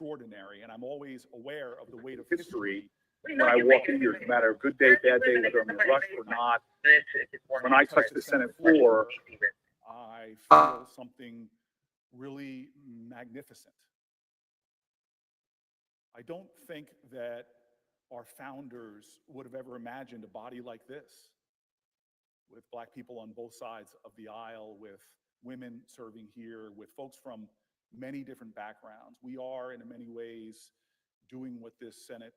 extraordinary, and I'm always aware of the weight of history when I walk in here, no matter good day, bad day, whether I'm in a rush or not. When I touch the Senate floor, I feel something really magnificent. I don't think that our founders would have ever imagined a body like this, with Black people on both sides of the aisle, with women serving here, with folks from many different backgrounds. We are, in many ways, doing what this Senate,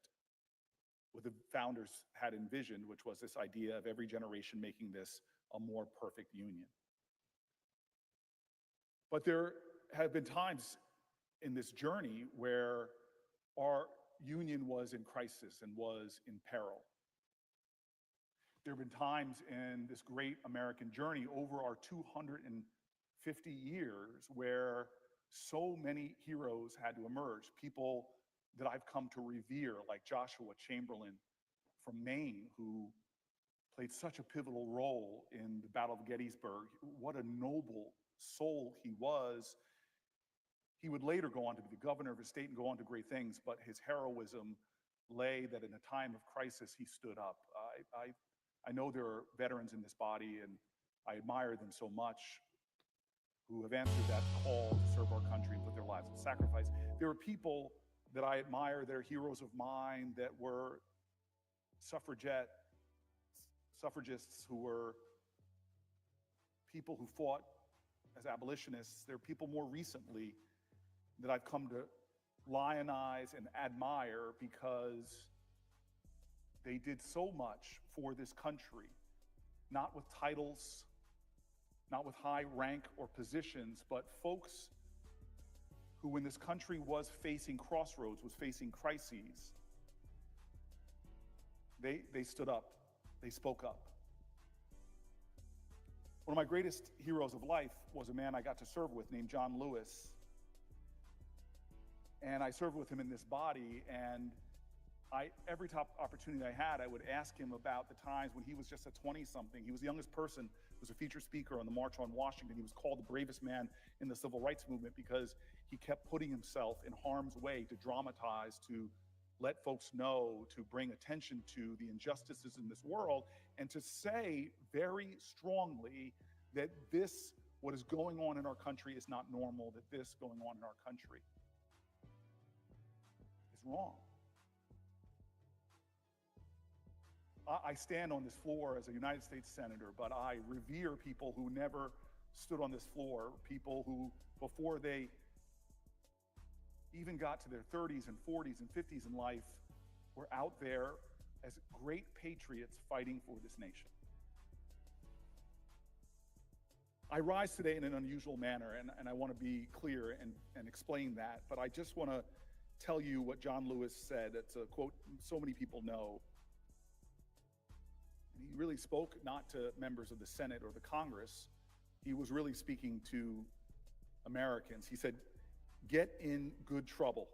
what the founders had envisioned, which was this idea of every generation making this a more perfect union. But there have been times in this journey where our union was in crisis and was in peril. There have been times in this great American journey over our 250 years where so many heroes had to emerge. People that I've come to revere, like Joshua Chamberlain from Maine, who played such a pivotal role in the Battle of Gettysburg. What a noble soul he was. He would later go on to be the governor of his state and go on to great things, but his heroism lay that in a time of crisis, he stood up. I know there are veterans in this body, and I admire them so much, who have answered that call to serve our country and put their lives on sacrifice. There are people that I admire, that are heroes of mine, that were suffragists who were people who fought as abolitionists. There are people more recently that I've come to lionize and admire because they did so much for this country, not with titles, not with high rank or positions, but folks who, when this country was facing crossroads, was facing crises, they stood up, they spoke up. One of my greatest heroes of life was a man I got to serve with named John Lewis. And I served with him in this body, and every opportunity I had, I would ask him about the times when he was just a 20-something. He was the youngest person, was a featured speaker on the March on Washington. He was called the bravest man in the civil rights movement because he kept putting himself in harm's way to dramatize, to let folks know, to bring attention to the injustices in this world, and to say very strongly that this, what is going on in our country, is not normal, that this going on in our country is wrong. I stand on this floor as a United States Senator, but I revere people who never stood on this floor, people who, before they even got to their 30s and 40s and 50s in life, were out there as great patriots fighting for this nation. I rise today in an unusual manner, and I want to be clear and explain that, but I just want to tell you what John Lewis said. It's a quote so many people know. He really spoke not to members of the Senate or the Congress. He was really speaking to Americans. He said, "Get in good trouble,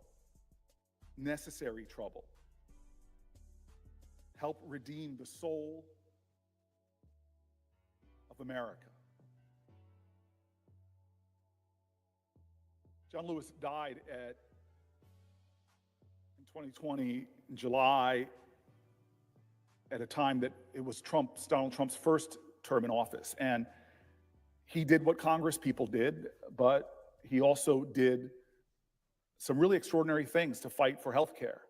necessary trouble. Help redeem the soul of America." John Lewis died in 2020, in July, at a time that it was Donald Trump's first term in office. And he did what Congress people did, but he also did some really extraordinary things to fight for health care.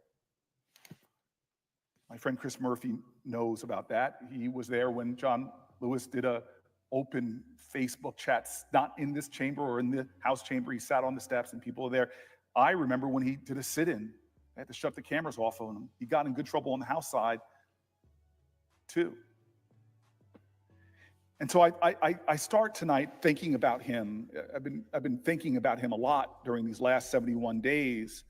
My friend Chris Murphy knows about that. He was there when John Lewis did a open Facebook chats, not in this chamber or in the House chamber. He sat on the steps and people were there. I remember when he did a sit-in, I had to shut the cameras off on him. He got in good trouble on the House side too. And so I start tonight thinking about him. I've been thinking about him a lot during these last 71 days.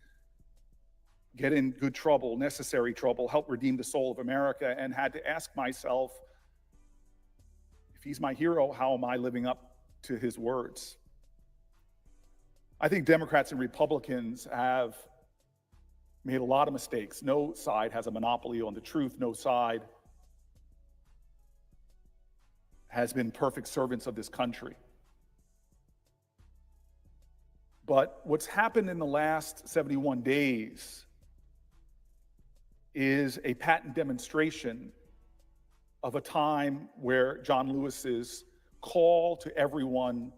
Get in good trouble, necessary trouble, help redeem the soul of America, and had to ask myself, if he's my hero, how am I living up to his words? I think Democrats and Republicans have made a lot of mistakes. No side has a monopoly on the truth. No side has been perfect servants of this country. But what's happened in the last 71 days is a patent demonstration of a time where John Lewis's call to everyone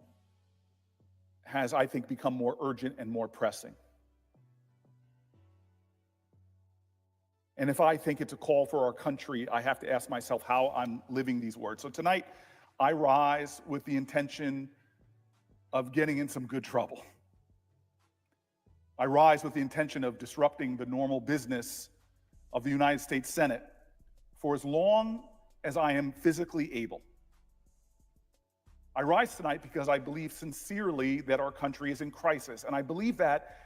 has, I think, become more urgent and more pressing. And if I think it's a call for our country, I have to ask myself how I'm living these words. So tonight, I rise with the intention of getting in some good trouble. I rise with the intention of disrupting the normal business of the United States Senate for as long as I am physically able. I rise tonight because I believe sincerely that our country is in crisis. And I believe that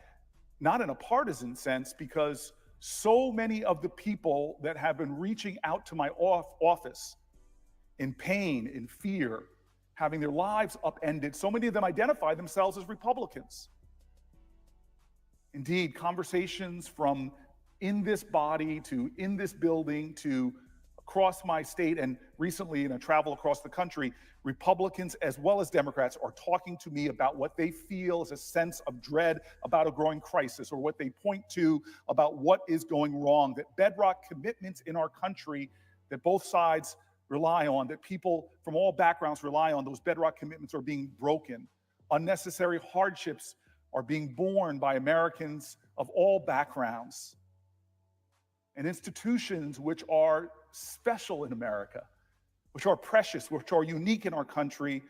not in a partisan sense, because so many of the people that have been reaching out to my office in pain, in fear, having their lives upended, so many of them identify themselves as Republicans. Indeed, conversations from in this body to in this building to across my state and recently in a travel across the country, Republicans as well as Democrats are talking to me about what they feel is a sense of dread about a growing crisis, or what they point to about what is going wrong, that bedrock commitments in our country that both sides rely on, that people from all backgrounds rely on, those bedrock commitments are being broken. Unnecessary hardships are being borne by Americans of all backgrounds. And institutions which are special in America, which are precious, which are unique in our country,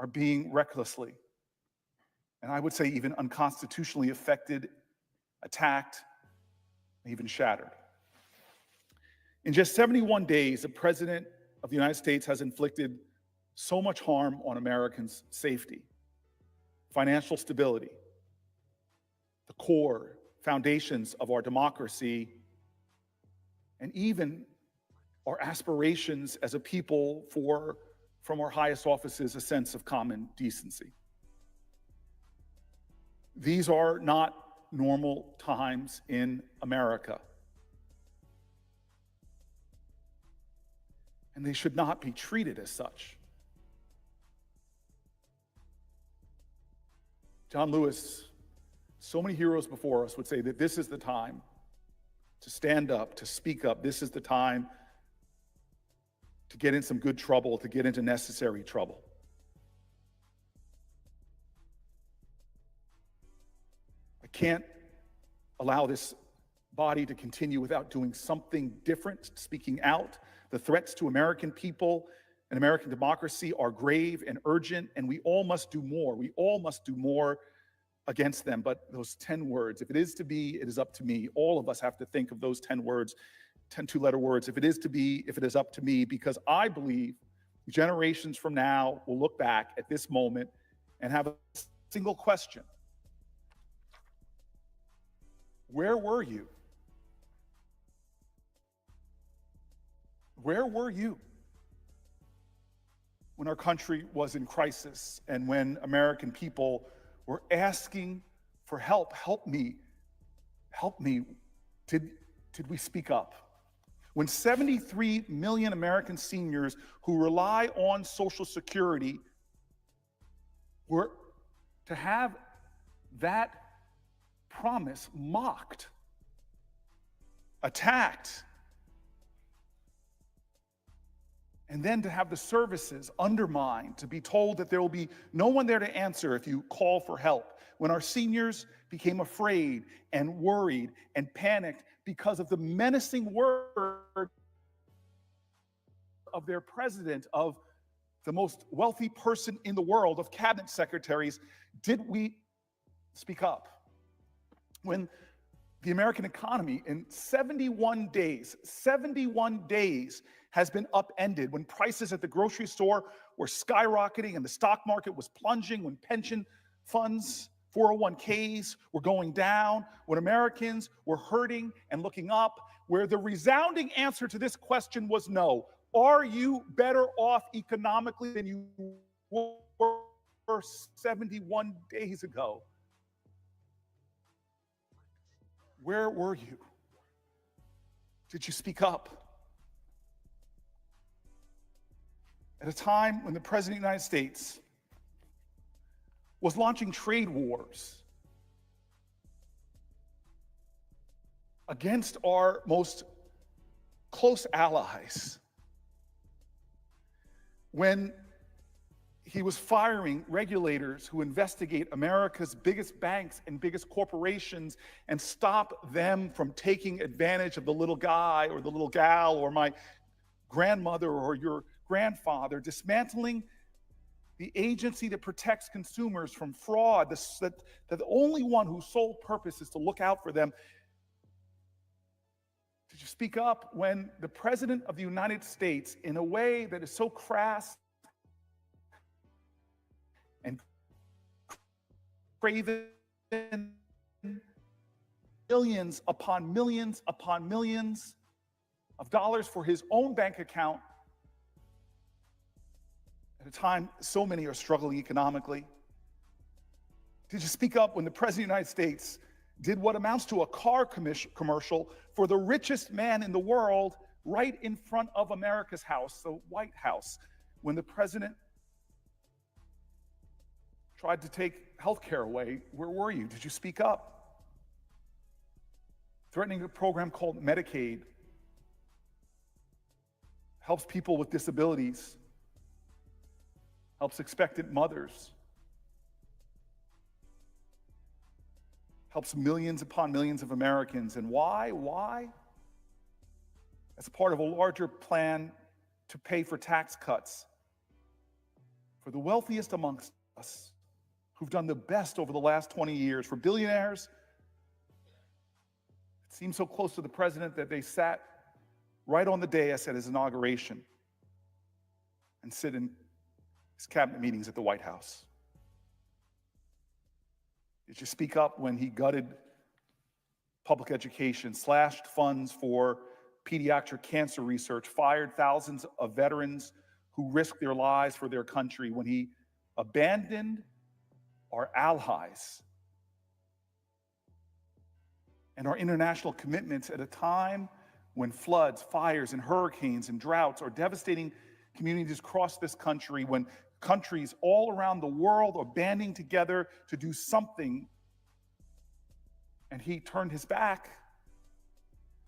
are being recklessly, and I would say even unconstitutionally affected, attacked, and even shattered. In just 71 days, the President of the United States has inflicted so much harm on Americans' safety, financial stability, the core foundations of our democracy, and even our aspirations as a people for, from our highest offices, a sense of common decency. These are not normal times in America. And they should not be treated as such. John Lewis, so many heroes before us would say that this is the time to stand up, to speak up. This is the time to get in some good trouble, to get into necessary trouble. I can't allow this body to continue without doing something different, speaking out. The threats to American people and American democracy are grave and urgent, and we all must do more. We all must do more against them. But those 10 words, if it is to be, it is up to me. All of us have to think of those 10 words, 10 two-letter words. If it is to be, if it is up to me, because I believe generations from now will look back at this moment and have a single question. Where were you? Where were you when our country was in crisis and when American people were asking for help? Help me. Help me. Did we speak up? When 73 million American seniors who rely on Social Security were to have that promise mocked, attacked, and then to have the services undermined, to be told that there will be no one there to answer if you call for help. When our seniors became afraid and worried and panicked because of the menacing word of their president, of the most wealthy person in the world, of cabinet secretaries, did we speak up? When the American economy in 71 days has been upended, when prices at the grocery store were skyrocketing and the stock market was plunging, when pension funds, 401ks were going down, when Americans were hurting and looking up, where the resounding answer to this question was no. Are you better off economically than you were 71 days ago? Where were you? Did you speak up? At a time when the President of the United States was launching trade wars against our most close allies, when he was firing regulators who investigate America's biggest banks and biggest corporations and stop them from taking advantage of the little guy or the little gal or my grandmother or your grandfather, dismantling the agency that protects consumers from fraud, that the only one whose sole purpose is to look out for them. Did you speak up when the President of the United States, in a way that is so crass and craven, millions upon millions upon millions of dollars for his own bank account at a time so many are struggling economically? Did you speak up when the President of the United States did what amounts to a car commercial for the richest man in the world right in front of America's house, the White House, when the president tried to take health care away? Where were you? Did you speak up? Threatening a program called Medicaid helps people with disabilities, helps expectant mothers, helps millions upon millions of Americans. And why? Why? As part of a larger plan to pay for tax cuts for the wealthiest amongst us, who've done the best over the last 20 years. For billionaires, it seems so close to the president that they sat right on the dais at his inauguration and sit in his cabinet meetings at the White House. Did you speak up when he gutted public education, slashed funds for pediatric cancer research, fired thousands of veterans who risked their lives for their country, when he abandoned our allies and our international commitments at a time when floods, fires, and hurricanes and droughts are devastating communities across this country, when countries all around the world are banding together to do something, and he turned his back?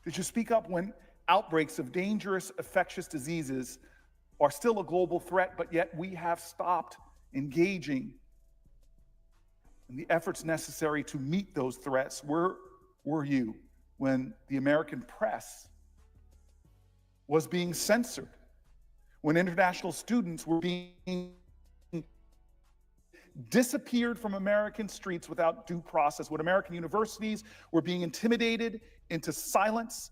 Did you speak up when outbreaks of dangerous infectious diseases are still a global threat, but yet we have stopped engaging in the efforts necessary to meet those threats? Where were you when the American press was being censored, when international students were being disappeared from American streets without due process, when American universities were being intimidated into silence,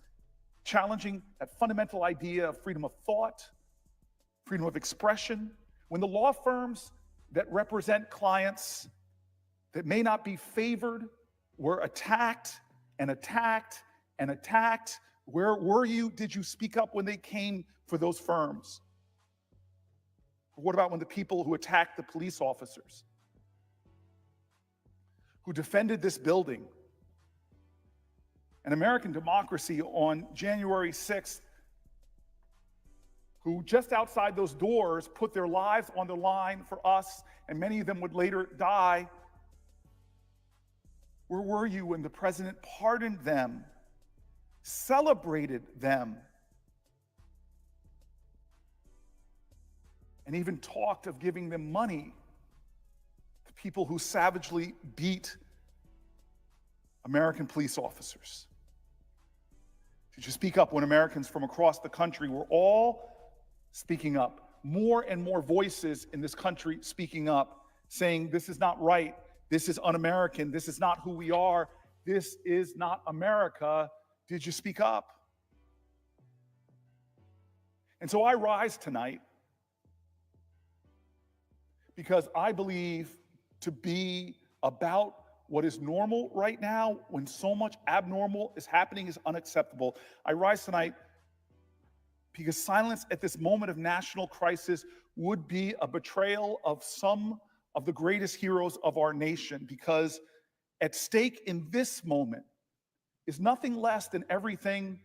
challenging that fundamental idea of freedom of thought, freedom of expression, when the law firms that represent clients that may not be favored were attacked and attacked and attacked? Where were you? Did you speak up when they came for those firms? What about when the people who attacked the police officers, who defended this building and American democracy on January 6th, who just outside those doors put their lives on the line for us, and many of them would later die? Where were you when the president pardoned them, celebrated them, and even talked of giving them money to people who savagely beat American police officers? Did you speak up when Americans from across the country were all speaking up? More and more voices in this country speaking up, saying this is not right, this is un-American, this is not who we are, this is not America. Did you speak up? And so I rise tonight because I believe to be about what is normal right now, when so much abnormal is happening, is unacceptable. I rise tonight because silence at this moment of national crisis would be a betrayal of some of the greatest heroes of our nation, because at stake in this moment is nothing less than everything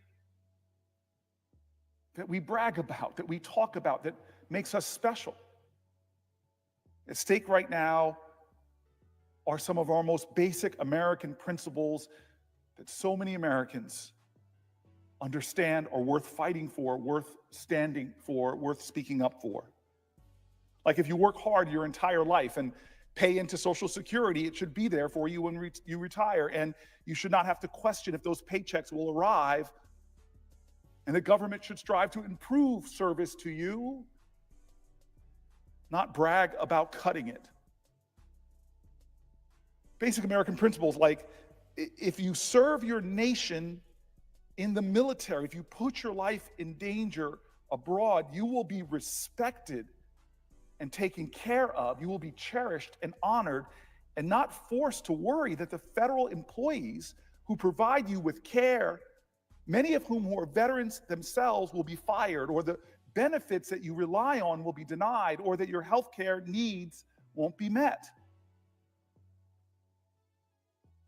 that we brag about, that we talk about, that makes us special. At stake right now are some of our most basic American principles that so many Americans understand are worth fighting for, worth standing for, worth speaking up for. Like if you work hard your entire life and pay into Social Security, it should be there for you when you retire, and you should not have to question if those paychecks will arrive, and the government should strive to improve service to you, not brag about cutting it. Basic American principles like if you serve your nation in the military, if you put your life in danger abroad, you will be respected and taken care of. You will be cherished and honored and not forced to worry that the federal employees who provide you with care, many of whom who are veterans themselves, will be fired, or the benefits that you rely on will be denied, or that your health care needs won't be met.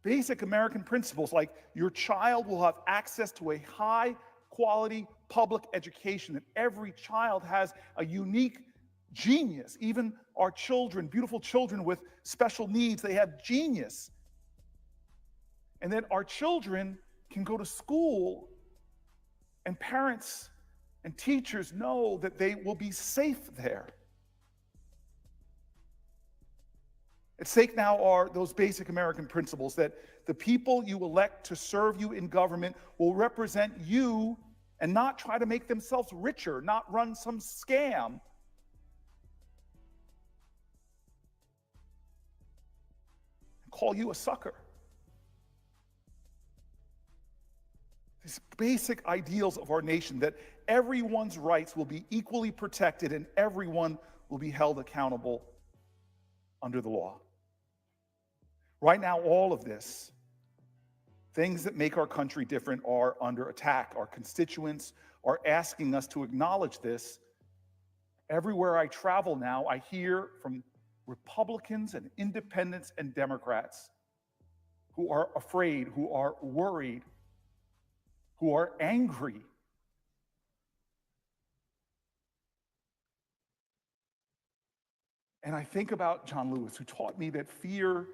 Basic American principles like your child will have access to a high quality public education, that every child has a unique genius. Even our children, beautiful children with special needs, they have genius. And that our children can go to school and parents and teachers know that they will be safe there. At stake now are those basic American principles that the people you elect to serve you in government will represent you and not try to make themselves richer, not run some scam. Call you a sucker. These basic ideals of our nation, that everyone's rights will be equally protected and everyone will be held accountable under the law. Right now, all of this, things that make our country different, are under attack. Our constituents are asking us to acknowledge this. Everywhere I travel now, I hear from Republicans and independents and Democrats who are afraid, who are worried, who are angry. And I think about John Lewis, who taught me that fear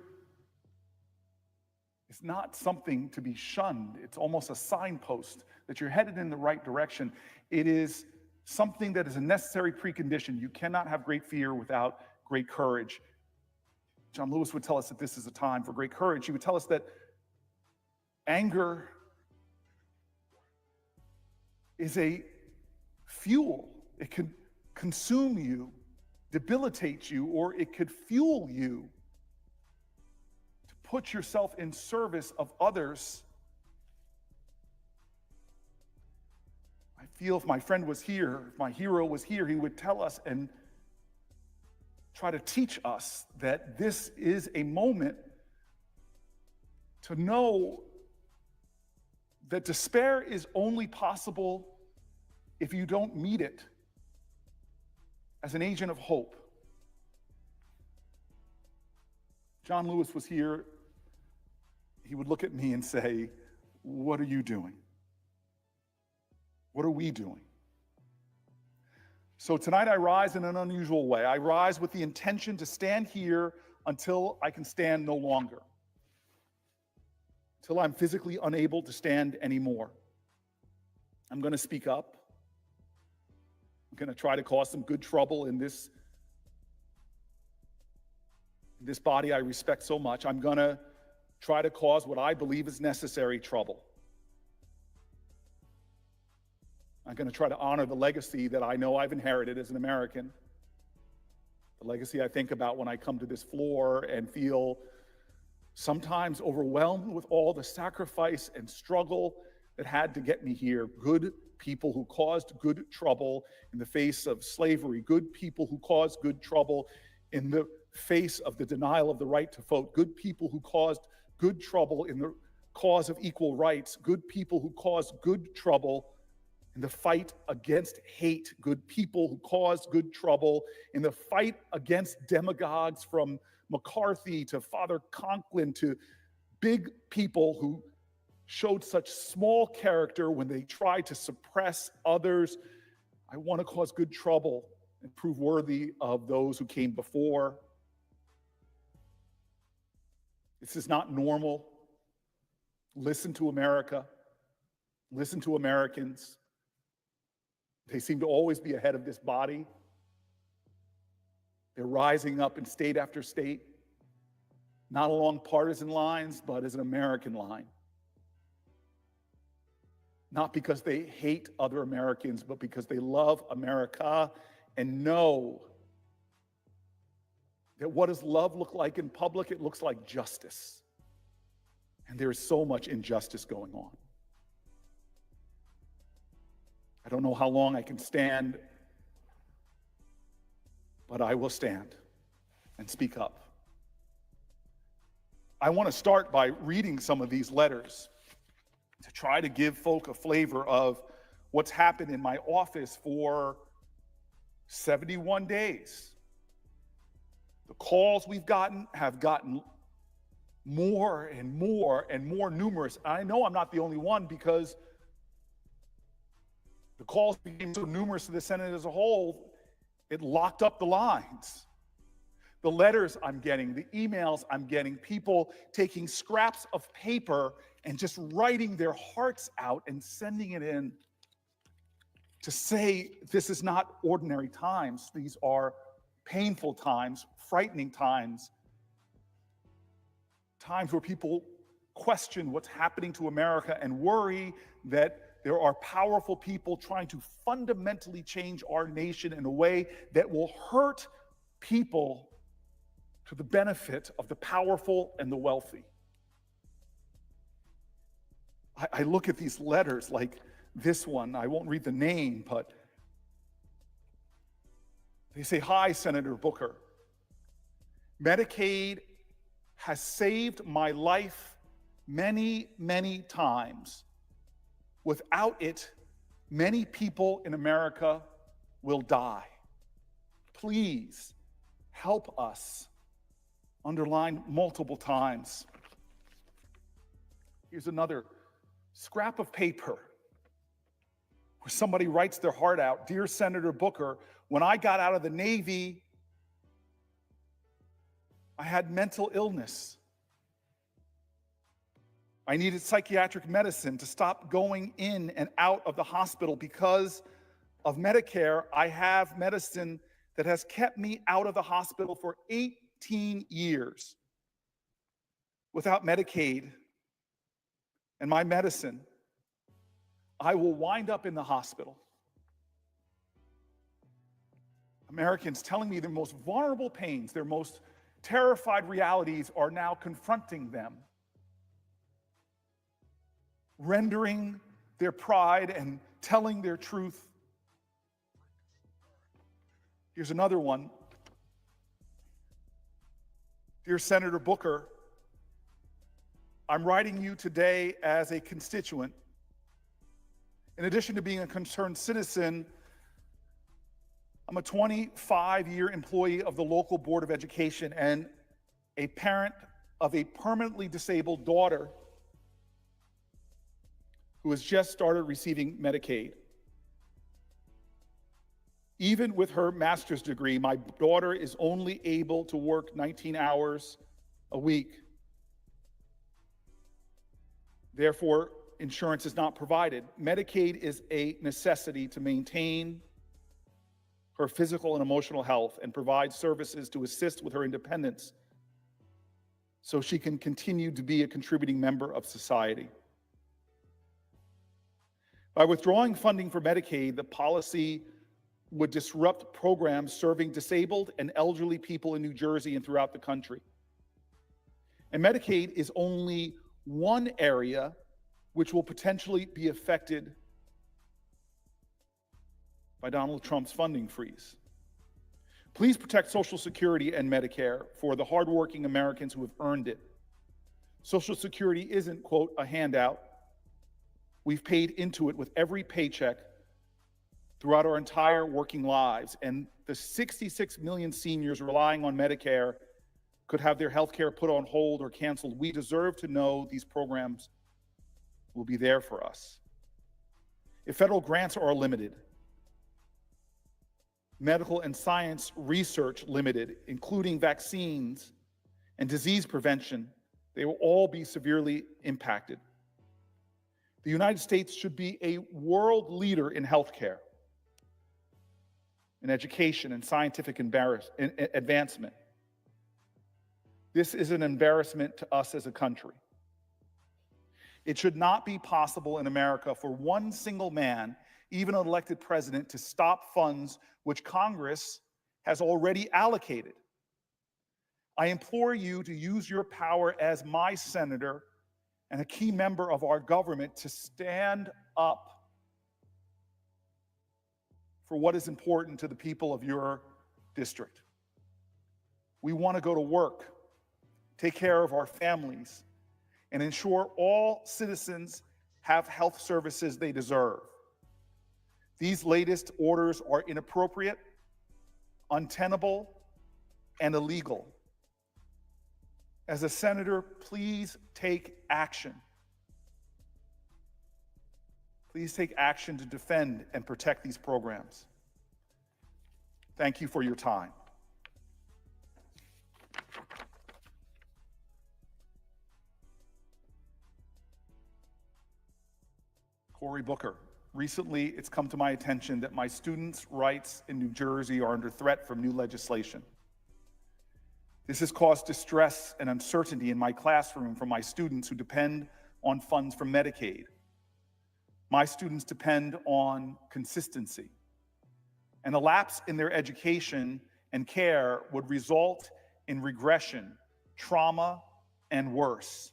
is not something to be shunned. It's almost a signpost that you're headed in the right direction. It is something that is a necessary precondition. You cannot have great fear without great courage. John Lewis would tell us that this is a time for great courage. He would tell us that anger is a fuel. It could consume you, debilitate you, or it could fuel you to put yourself in service of others. I feel if my friend was here, if my hero was here, he would tell us and try to teach us that this is a moment to know that despair is only possible if you don't meet it as an agent of hope. John Lewis was here. He would look at me and say, "What are you doing? What are we doing?" So tonight I rise in an unusual way. I rise with the intention to stand here until I can stand no longer, until I'm physically unable to stand anymore. I'm going to speak up. I'm going to try to cause some good trouble in this body I respect so much. I'm going to try to cause what I believe is necessary trouble. I'm going to try to honor the legacy that I know I've inherited as an American, the legacy I think about when I come to this floor and feel sometimes overwhelmed with all the sacrifice and struggle that had to get me here. Good people who caused good trouble in the face of slavery, good people who caused good trouble in the face of the denial of the right to vote, good people who caused good trouble in the cause of equal rights, good people who caused good trouble in the fight against hate, good people who caused good trouble in the fight against demagogues, from McCarthy to Father Conklin, to big people who showed such small character when they tried to suppress others. I want to cause good trouble and prove worthy of those who came before. This is not normal. Listen to America. Listen to Americans. They seem to always be ahead of this body. They're rising up in state after state, not along partisan lines, but as an American line. Not because they hate other Americans, but because they love America and know that what does love look like in public? It looks like justice. And there is so much injustice going on. I don't know how long I can stand, but I will stand and speak up. I want to start by reading some of these letters to try to give folk a flavor of what's happened in my office for 71 days. The calls we've gotten have gotten more and more and more numerous. I know I'm not the only one, because the calls became so numerous to the Senate as a whole, it locked up the lines. The letters I'm getting, the emails I'm getting, people taking scraps of paper and just writing their hearts out and sending it in to say this is not ordinary times. These are painful times, frightening times, times where people question what's happening to America and worry that there are powerful people trying to fundamentally change our nation in a way that will hurt people to the benefit of the powerful and the wealthy. I look at these letters like this one. I won't read the name, but they say, "Hi, Senator Booker. Medicaid has saved my life many, many times. Without it, many people in America will die. Please help us." Underlined multiple times. Here's another scrap of paper where somebody writes their heart out. "Dear Senator Booker, when I got out of the Navy, I had mental illness. I needed psychiatric medicine to stop going in and out of the hospital. Because of Medicare, I have medicine that has kept me out of the hospital for 18 years. Without Medicaid and my medicine, I will wind up in the hospital." Americans telling me their most vulnerable pains, their most terrified realities are now confronting them, rendering their pride and telling their truth. Here's another one. "Dear Senator Booker, I'm writing you today as a constituent. In addition to being a concerned citizen, I'm a 25-year employee of the local Board of Education and a parent of a permanently disabled daughter who has just started receiving Medicaid. Even with her master's degree, my daughter is only able to work 19 hours a week. Therefore, insurance is not provided. Medicaid is a necessity to maintain her physical and emotional health and provide services to assist with her independence so she can continue to be a contributing member of society. By withdrawing funding for Medicaid, the policy would disrupt programs serving disabled and elderly people in New Jersey and throughout the country. And Medicaid is only one area which will potentially be affected by Donald Trump's funding freeze. Please protect Social Security and Medicare for the hardworking Americans who have earned it. Social Security isn't, quote, a handout. We've paid into it with every paycheck throughout our entire working lives, and the 66 million seniors relying on Medicare could have their health care put on hold or canceled. We deserve to know these programs will be there for us. If federal grants are limited, medical and science research limited, including vaccines and disease prevention, They will all be severely impacted. The United States should be a world leader in healthcare, in education, and scientific advancement. This is an embarrassment to us as a country. It should not be possible in America for one single man, even an elected president, to stop funds which Congress has already allocated. I implore you to use your power as my senator and a key member of our government to stand up for what is important to the people of your district. We want to go to work, take care of our families, and ensure all citizens have health services they deserve. These latest orders are inappropriate, untenable, and illegal. As a senator, please take action. Please take action to defend and protect these programs. Thank you for your time. Cory Booker. Recently, it's come to my attention that my students' rights in New Jersey are under threat from new legislation. This has caused distress and uncertainty in my classroom for my students who depend on funds from Medicaid. My students depend on consistency. And a lapse in their education and care would result in regression, trauma, and worse.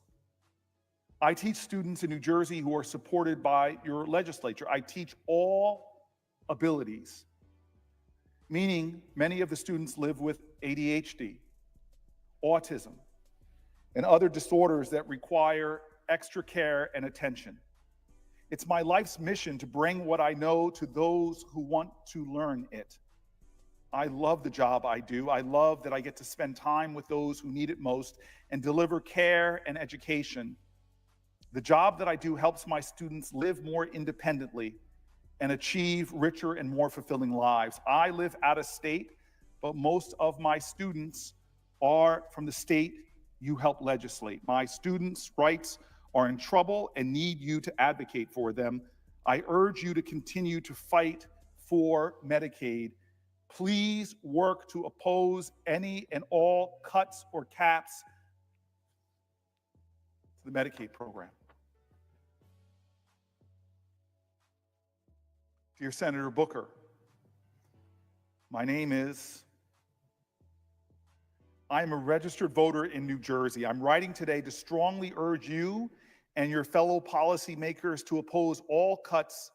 I teach students in New Jersey who are supported by your legislature. I teach all abilities, meaning many of the students live with ADHD, autism, and other disorders that require extra care and attention. It's my life's mission to bring what I know to those who want to learn it. I love the job I do. I love that I get to spend time with those who need it most and deliver care and education. The job that I do helps my students live more independently and achieve richer and more fulfilling lives. I live out of state, but most of my students are from the state you help legislate. My students' rights are in trouble and need you to advocate for them. I urge you to continue to fight for Medicaid. Please work to oppose any and all cuts or caps to the Medicaid program. Dear Senator Booker, my name is, I'm a registered voter in New Jersey. I'm writing today to strongly urge you and your fellow policymakers to oppose all cuts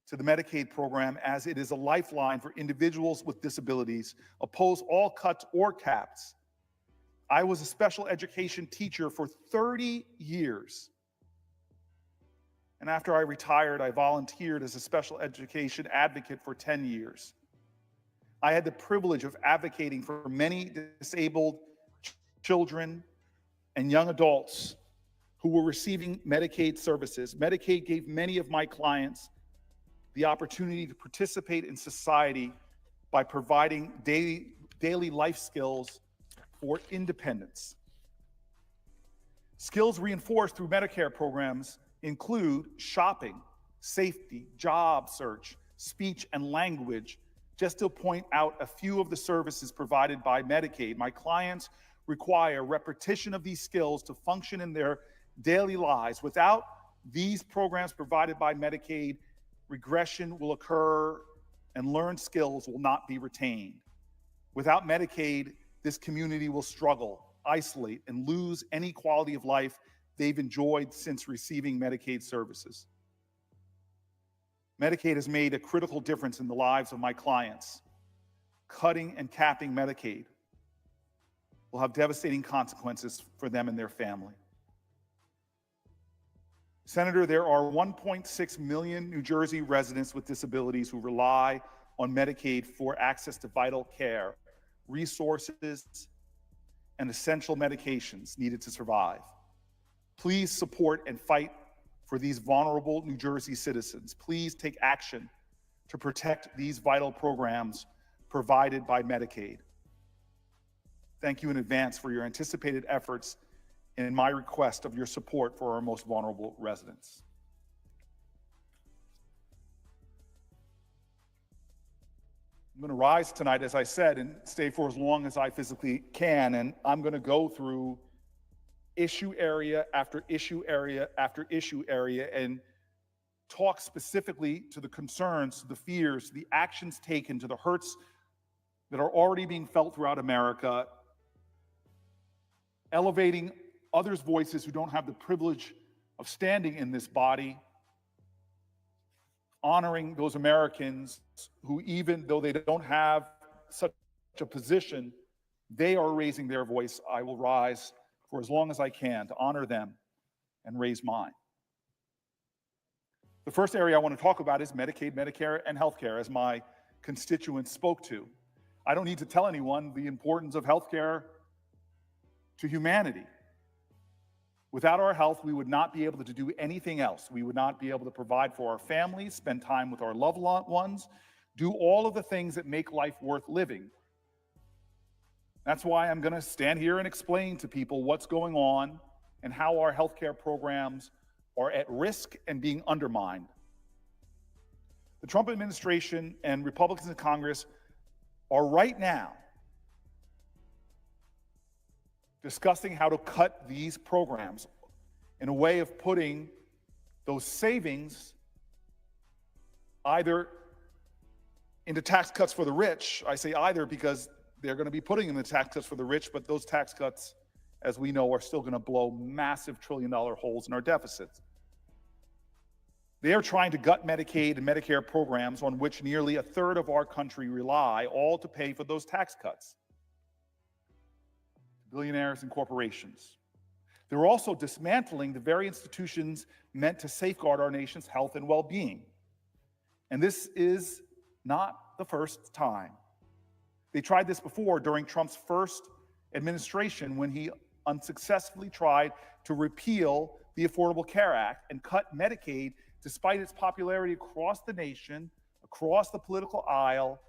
to the Medicaid program, as it is a lifeline for individuals with disabilities. Oppose all cuts or caps. I was a special education teacher for 30 years. And after I retired, I volunteered as a special education advocate for 10 years. I had the privilege of advocating for many disabled children and young adults who were receiving Medicaid services. Medicaid gave many of my clients the opportunity to participate in society by providing daily life skills for independence. Skills reinforced through Medicare programs include shopping, safety, job search, speech and language, just to point out a few of the services provided by Medicaid. My clients require repetition of these skills to function in their daily lives. Without these programs provided by Medicaid, regression will occur and learned skills will not be retained. Without Medicaid, this community will struggle, isolate, and lose any quality of life they've enjoyed since receiving Medicaid services. Medicaid has made a critical difference in the lives of my clients. Cutting and capping Medicaid will have devastating consequences for them and their family. Senator, there are 1.6 million New Jersey residents with disabilities who rely on Medicaid for access to vital care, resources, and essential medications needed to survive. Please support and fight for these vulnerable New Jersey citizens. Please take action to protect these vital programs provided by Medicaid. Thank you in advance for your anticipated efforts in my request of your support for our most vulnerable residents. I'm going to rise tonight, as I said, and stay for as long as I physically can, and I'm going to go through issue area after issue area after issue area and talk specifically to the concerns, to the fears, to the actions taken, to the hurts that are already being felt throughout America, elevating others' voices who don't have the privilege of standing in this body, honoring those Americans who, even though they don't have such a position, they are raising their voice. I will rise for as long as I can to honor them and raise mine. The first area I want to talk about is Medicaid, Medicare, and healthcare, as my constituents spoke to. I don't need to tell anyone the importance of healthcare to humanity. Without our health, we would not be able to do anything else. We would not be able to provide for our families, spend time with our loved ones, do all of the things that make life worth living. That's why I'm going to stand here and explain to people what's going on and how our healthcare programs are at risk and being undermined. The Trump administration and Republicans in Congress are right now discussing how to cut these programs in a way of putting those savings either into tax cuts for the rich. I say either because they're going to be putting in the tax cuts for the rich, but those tax cuts, as we know, are still going to blow massive trillion-dollar holes in our deficits. They are trying to gut Medicaid and Medicare programs on which nearly a third of our country rely, all to pay for those tax cuts. Billionaires and corporations. They're also dismantling the very institutions meant to safeguard our nation's health and well-being. And this is not the first time. They tried this before during Trump's first administration when he unsuccessfully tried to repeal the Affordable Care Act and cut Medicaid despite its popularity across the nation, across the political aisle.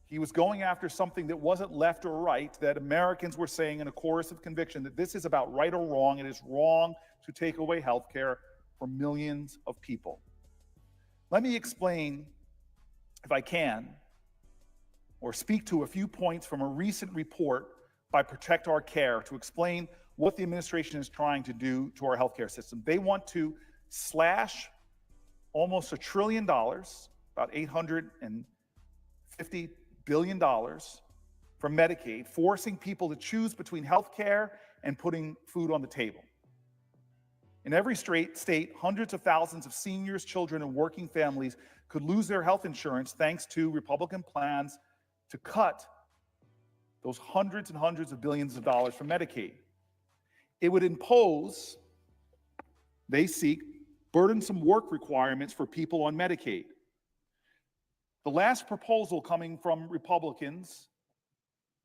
He was going after something that wasn't left or right, that Americans were saying in a chorus of conviction that this is about right or wrong. It is wrong to take away health care from millions of people. Let me explain, if I can, or speak to a few points from a recent report by Protect Our Care to explain what the administration is trying to do to our healthcare system. They want to slash almost $1 trillion, about $850 billion from Medicaid, forcing people to choose between health care and putting food on the table. In every state, hundreds of thousands of seniors, children, and working families could lose their health insurance thanks to Republican plans to cut those hundreds and hundreds of billions of dollars from Medicaid. It would impose, they seek, burdensome work requirements for people on Medicaid. The last proposal coming from Republicans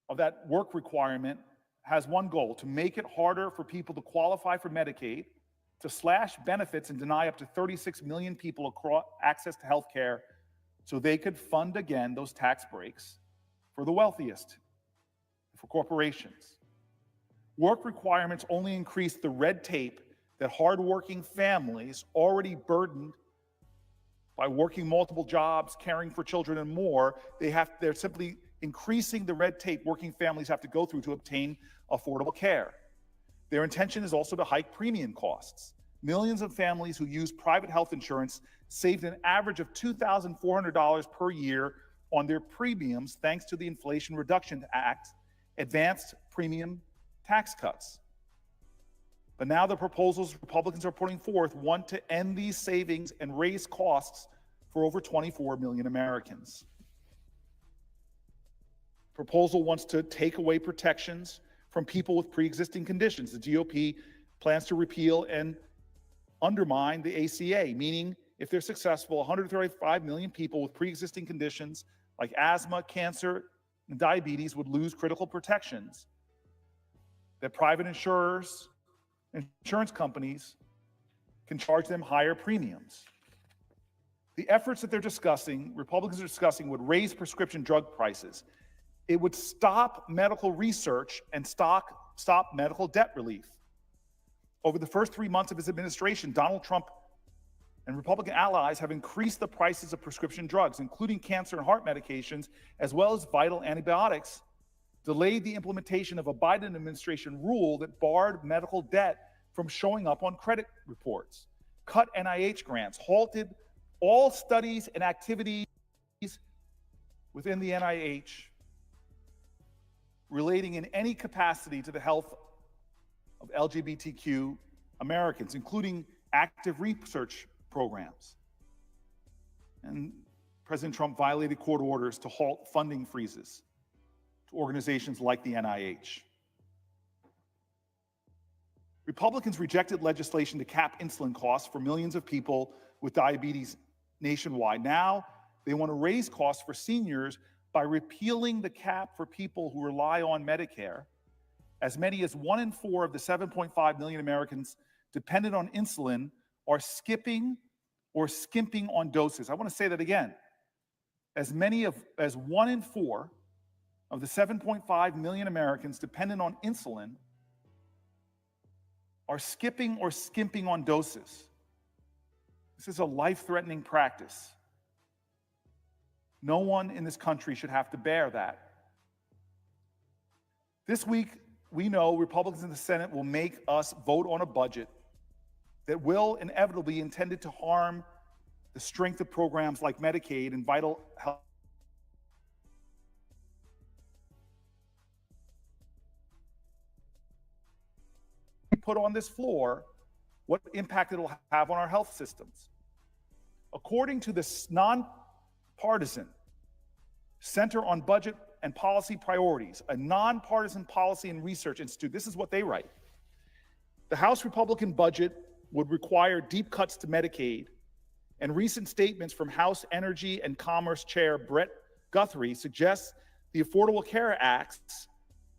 of that work requirement has one goal: to make it harder for people to qualify for Medicaid, to slash benefits and deny up to 36 million people access to health care so they could fund again those tax breaks for the wealthiest, for corporations. Work requirements only increase the red tape that hardworking families, already burdened by working multiple jobs, caring for children, and more, they're simply increasing the red tape working families have to go through to obtain affordable care. Their intention is also to hike premium costs. Millions of families who use private health insurance saved an average of $2,400 per year on their premiums thanks to the Inflation Reduction Act, advanced premium tax cuts. But now the proposals Republicans are putting forth want to end these savings and raise costs for over 24 million Americans. Proposal wants to take away protections from people with pre-existing conditions. The GOP plans to repeal and undermine the ACA, meaning if they're successful, 135 million people with pre-existing conditions like asthma, cancer, and diabetes would lose critical protections that private insurers, insurance companies can charge them higher premiums. The efforts that they're discussing, Republicans are discussing, would raise prescription drug prices. It would stop medical research and stop stop medical debt relief. Over the first 3 months of his administration, Donald Trump and Republican allies have increased the prices of prescription drugs, including cancer and heart medications, as well as vital antibiotics, delayed the implementation of a Biden administration rule that barred medical debt from showing up on credit reports, cut NIH grants, halted all studies and activities within the NIH relating in any capacity to the health of LGBTQ Americans, including active research programs. And President Trump violated court orders to halt funding freezes to organizations like the NIH. Republicans rejected legislation to cap insulin costs for millions of people with diabetes nationwide. Now they want to raise costs for seniors by repealing the cap for people who rely on Medicare. As many as 1 in 4 of the 7.5 million Americans dependent on insulin are skipping or skimping on doses. I want to say that again. As 1 in 4 of the 7.5 million Americans dependent on insulin are skipping or skimping on doses. This is a life-threatening practice. No one in this country should have to bear that. This week, we know Republicans in the Senate will make us vote on a budget that will inevitably be intended to harm the strength of programs like Medicaid and vital health. Put on this floor what impact it will have on our health systems. According to this nonpartisan Center on Budget and Policy Priorities, a nonpartisan policy and research institute, this is what they write. The House Republican budget would require deep cuts to Medicaid, and recent statements from House Energy and Commerce Chair Brett Guthrie suggest the Affordable Care Act's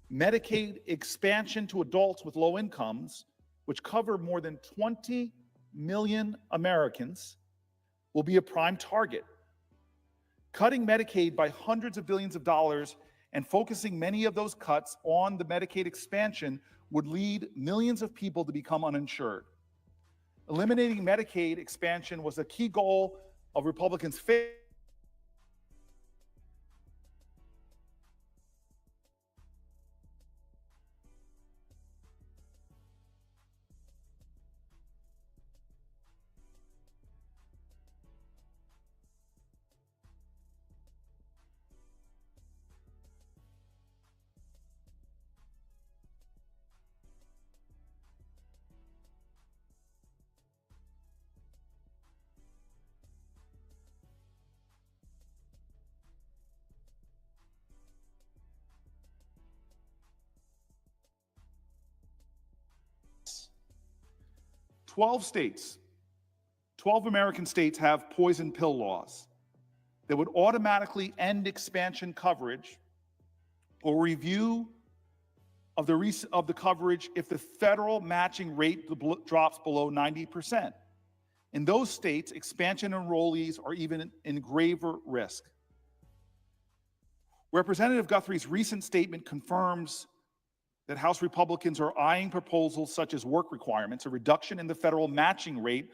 Medicaid expansion to adults with low incomes, which cover more than 20 million Americans, will be a prime target. Cutting Medicaid by hundreds of billions of dollars and focusing many of those cuts on the Medicaid expansion would lead millions of people to become uninsured. Eliminating Medicaid expansion was a key goal of Republicans' Twelve American states have poison pill laws that would automatically end expansion coverage or review of the coverage if the federal matching rate drops below 90%. In those states, expansion enrollees are even in graver risk. Representative Guthrie's recent statement confirms that House Republicans are eyeing proposals such as work requirements, a reduction in the federal matching rate,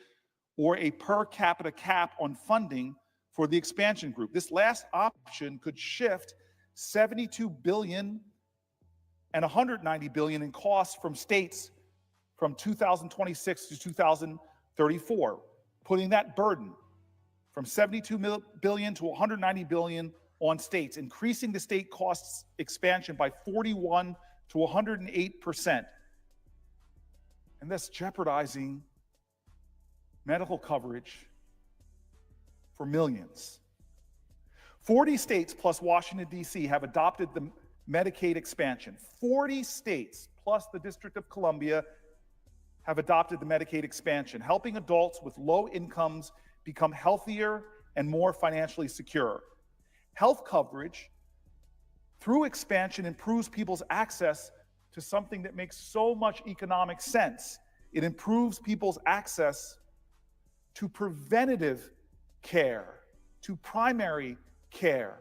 or a per capita cap on funding for the expansion group. This last option could shift $72 billion and $190 billion in costs from states from 2026 to 2034, putting that burden from $72 billion to $190 billion on states, increasing the state costs expansion by 41 to 108%, and thus jeopardizing medical coverage for millions. 40 states plus Washington, D.C. have adopted the Medicaid expansion. 40 states plus the District of Columbia have adopted the Medicaid expansion, helping adults with low incomes become healthier and more financially secure. Health coverage through expansion improves people's access to something that makes so much economic sense. It improves people's access to preventative care, to primary care.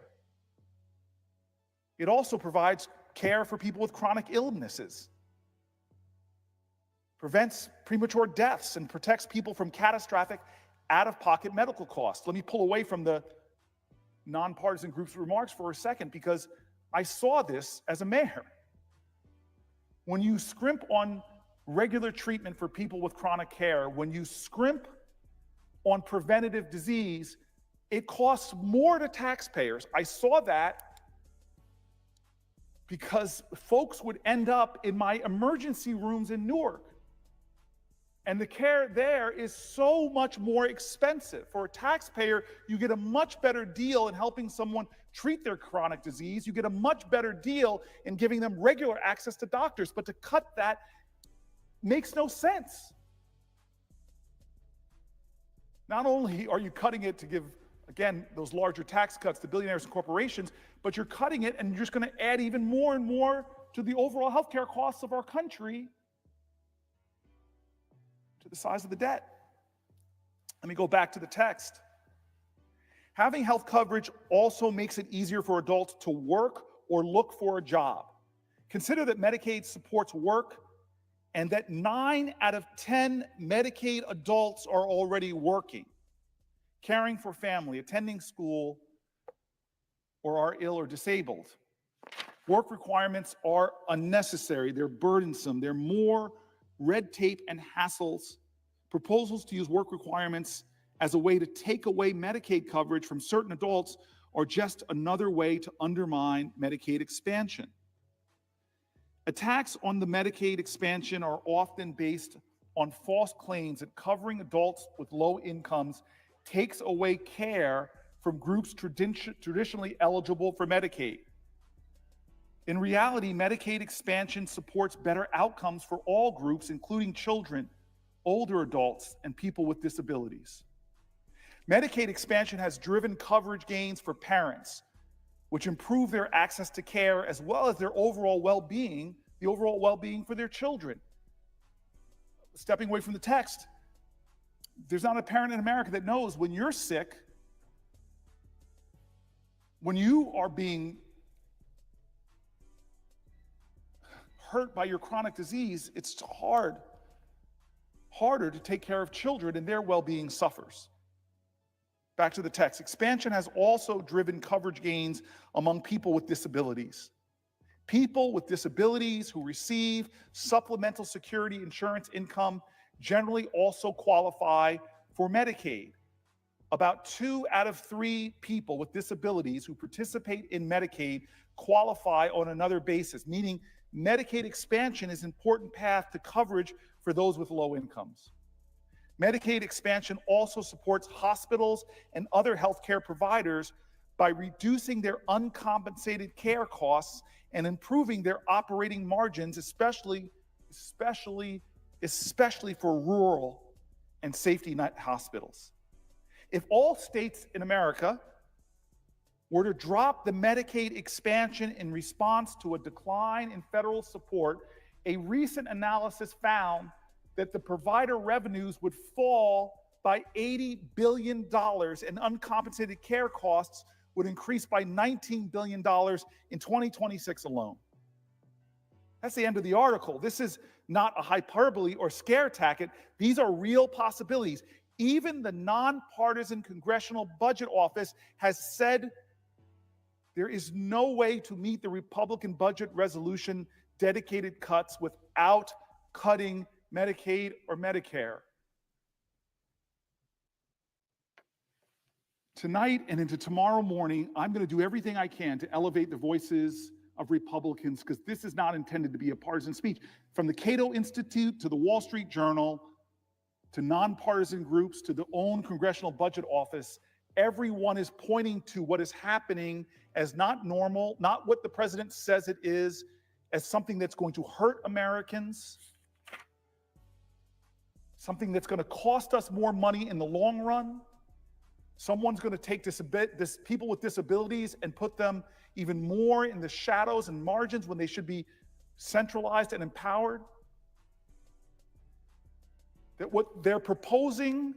It also provides care for people with chronic illnesses, prevents premature deaths, and protects people from catastrophic out-of-pocket medical costs. Let me pull away from the nonpartisan group's remarks for a second, because I saw this as a mayor. When you scrimp on regular treatment for people with chronic care, when you scrimp on preventative disease, it costs more to taxpayers. I saw that because folks would end up in my emergency rooms in Newark. And the care there is so much more expensive. For a taxpayer, you get a much better deal in helping someone treat their chronic disease. You get a much better deal in giving them regular access to doctors. But to cut that makes no sense. Not only are you cutting it to give, again, those larger tax cuts to billionaires and corporations, but you're cutting it and you're just going to add even more and more to the overall healthcare costs of our country, to the size of the debt. Let me go back to the text. Having health coverage also makes it easier for adults to work or look for a job. Consider that Medicaid supports work and that 9 out of 10 Medicaid adults are already working, caring for family, attending school, or are ill or disabled. Work requirements are unnecessary, they're burdensome, they're more red tape and hassles. Proposals to use work requirements as a way to take away Medicaid coverage from certain adults are just another way to undermine Medicaid expansion. Attacks on the Medicaid expansion are often based on false claims that covering adults with low incomes takes away care from groups traditionally eligible for Medicaid. In reality, Medicaid expansion supports better outcomes for all groups, including children, older adults, and people with disabilities. Medicaid expansion has driven coverage gains for parents, which improve their access to care as well as their overall well-being, the overall well-being for their children. Stepping away from the text, there's not a parent in America that knows when you're sick, when you are being hurt by your chronic disease, it's harder to take care of children, and their well-being suffers. Back to the text. Expansion has also driven coverage gains among people with disabilities. People with disabilities who receive supplemental security insurance income generally also qualify for Medicaid. About 2 out of 3 people with disabilities who participate in Medicaid qualify on another basis, meaning Medicaid expansion is an important path to coverage for those with low incomes. Medicaid expansion also supports hospitals and other healthcare providers by reducing their uncompensated care costs and improving their operating margins, especially for rural and safety net hospitals. If all states in America were to drop the Medicaid expansion in response to a decline in federal support, a recent analysis found that the provider revenues would fall by $80 billion and uncompensated care costs would increase by $19 billion in 2026 alone. That's the end of the article. This is not a hyperbole or scare tactic. These are real possibilities. Even the nonpartisan Congressional Budget Office has said there is no way to meet the Republican budget resolution dedicated cuts without cutting Medicaid or Medicare. Tonight and into tomorrow morning, I'm going to do everything I can to elevate the voices of Republicans, because this is not intended to be a partisan speech. From the Cato Institute to the Wall Street Journal to nonpartisan groups to the own Congressional Budget Office, everyone is pointing to what is happening as not normal, not what the president says it is, as something that's going to hurt Americans, something that's going to cost us more money in the long run. Someone's going to take people with disabilities and put them even more in the shadows and margins when they should be centralized and empowered. That what they're proposing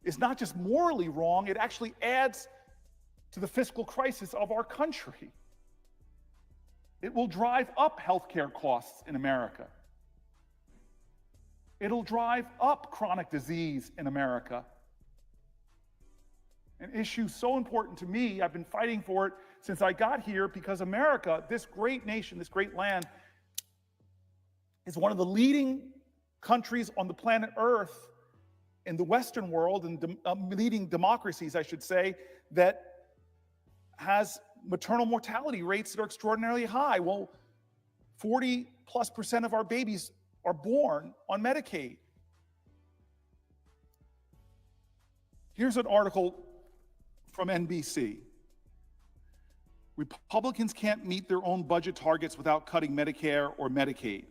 is not just morally wrong, it actually adds to the fiscal crisis of our country. It will drive up healthcare costs in America. It'll drive up chronic disease in America. An issue so important to me, I've been fighting for it since I got here, because America, this great nation, this great land, is one of the leading countries on the planet Earth in the Western world, and leading democracies, I should say, that has maternal mortality rates that are extraordinarily high. Well, 40+% of our babies are born on Medicaid. Here's an article from NBC. Republicans can't meet their own budget targets without cutting Medicare or Medicaid.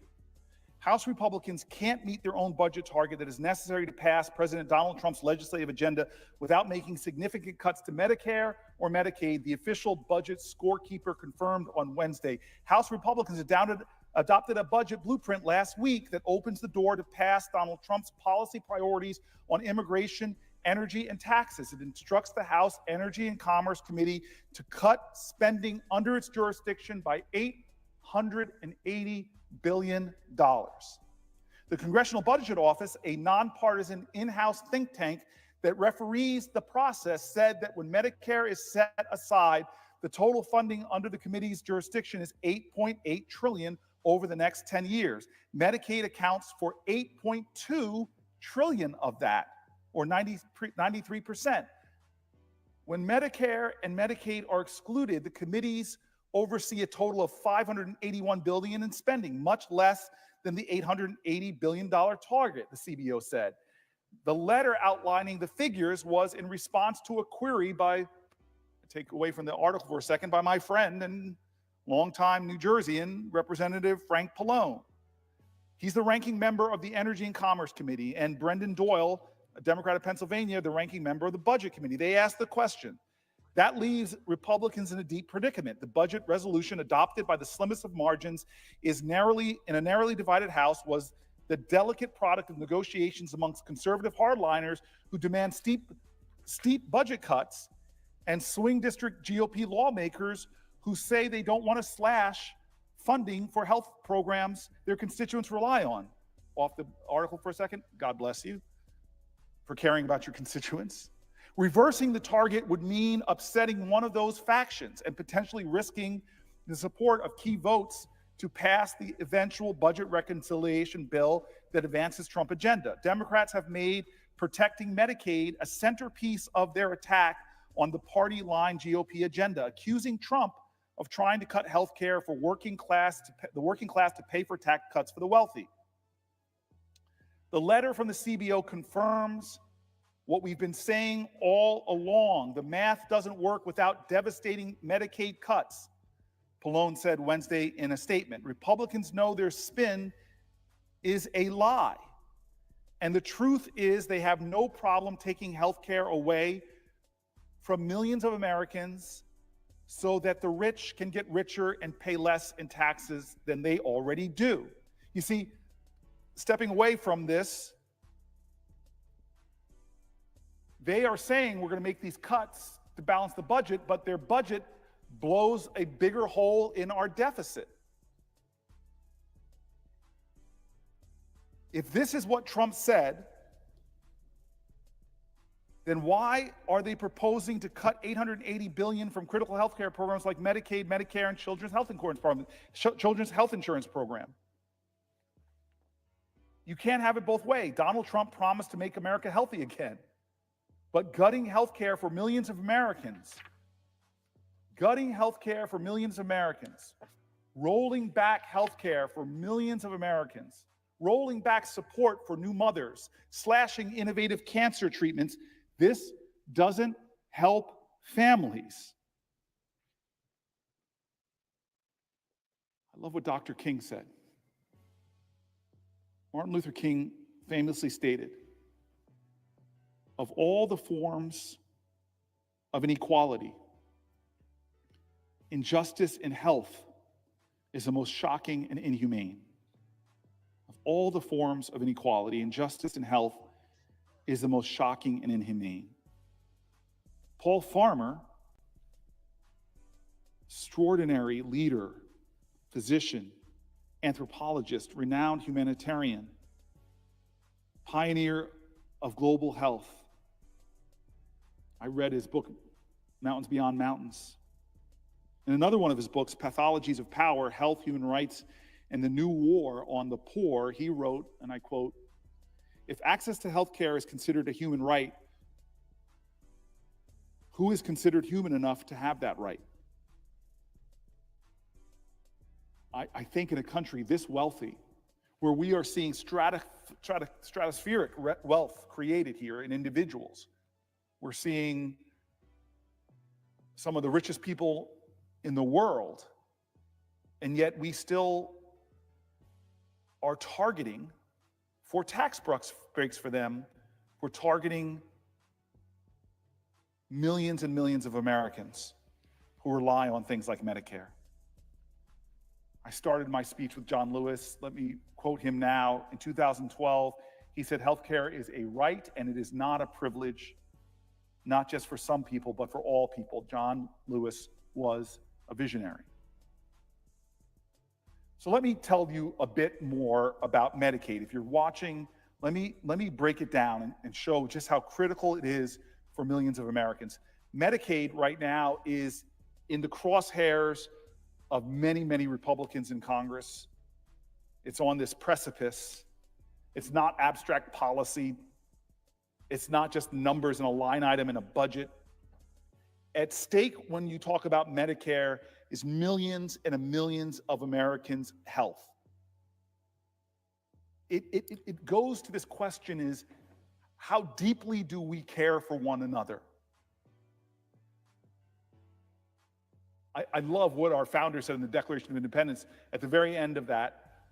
House Republicans can't meet their own budget target that is necessary to pass President Donald Trump's legislative agenda without making significant cuts to Medicare or Medicaid, the official budget scorekeeper confirmed on Wednesday. House Republicans adopted a budget blueprint last week that opens the door to pass Donald Trump's policy priorities on immigration, energy, and taxes. It instructs the House Energy and Commerce Committee to cut spending under its jurisdiction by $880 billion. The Congressional Budget Office, a nonpartisan in-house think tank that referees the process, said that when Medicare is set aside, the total funding under the committee's jurisdiction is $8.8 trillion over the next 10 years. Medicaid accounts for $8.2 trillion of that, or 93%. When Medicare and Medicaid are excluded, the committees oversee a total of $581 billion in spending, much less than the $880 billion target, the CBO said. The letter outlining the figures was in response to a query by, take away from the article for a second, by my friend and longtime New Jerseyan, Representative Frank Pallone. He's the ranking member of the Energy and Commerce Committee, and Brendan Doyle, a Democrat of Pennsylvania, the ranking member of the Budget Committee. They asked the question. That leaves Republicans in a deep predicament. The budget resolution adopted by the slimmest of margins in a narrowly divided House was the delicate product of negotiations amongst conservative hardliners who demand steep budget cuts, and swing district GOP lawmakers who say they don't want to slash funding for health programs their constituents rely on. Off the article for a second, God bless you for caring about your constituents. Reversing the target would mean upsetting one of those factions and potentially risking the support of key votes to pass the eventual budget reconciliation bill that advances Trump agenda. Democrats have made protecting Medicaid a centerpiece of their attack on the party line GOP agenda, accusing Trump of trying to cut health care for the working class to pay for tax cuts for the wealthy. The letter from the CBO confirms what we've been saying all along. The math doesn't work without devastating Medicaid cuts, Pallone said Wednesday in a statement. Republicans know their spin is a lie. And the truth is they have no problem taking health care away from millions of Americans so that the rich can get richer and pay less in taxes than they already do. You see, stepping away from this, they are saying we're going to make these cuts to balance the budget, but their budget blows a bigger hole in our deficit. If this is what Trump said, then why are they proposing to cut $880 billion from critical health care programs like Medicaid, Medicare, and Children's Health Insurance Program? You can't have it both ways. Donald Trump promised to make America healthy again, but gutting health care for millions of Americans, rolling back health care for millions of Americans, rolling back support for new mothers, slashing innovative cancer treatments, this doesn't help families. I love what Dr. King said. Martin Luther King famously stated, of all the forms of inequality, injustice in health is the most shocking and inhumane. Of all the forms of inequality, injustice in health is the most shocking and inhumane. Paul Farmer, extraordinary leader, physician, anthropologist, renowned humanitarian, pioneer of global health. I read his book, Mountains Beyond Mountains. In another one of his books, Pathologies of Power, Health, Human Rights, and the New War on the Poor, he wrote, and I quote, "If access to health care is considered a human right, who is considered human enough to have that right?" I think in a country this wealthy, where we are seeing stratospheric wealth created here in individuals, we're seeing some of the richest people in the world, and yet we still are targeting, for tax breaks for them, we're targeting millions and millions of Americans who rely on things like Medicare. I started my speech with John Lewis. Let me quote him now. In 2012, he said, "Healthcare is a right and it is not a privilege, not just for some people, but for all people." John Lewis was a visionary. So let me tell you a bit more about Medicaid. If you're watching, let me break it down and show just how critical it is for millions of Americans. Medicaid right now is in the crosshairs of many, many Republicans in Congress. It's on this precipice. It's not abstract policy. It's not just numbers in a line item in a budget. At stake when you talk about Medicare is millions and millions of Americans' health. It goes to this question is, how deeply do we care for one another? I love what our founders said in the Declaration of Independence. At the very end of that,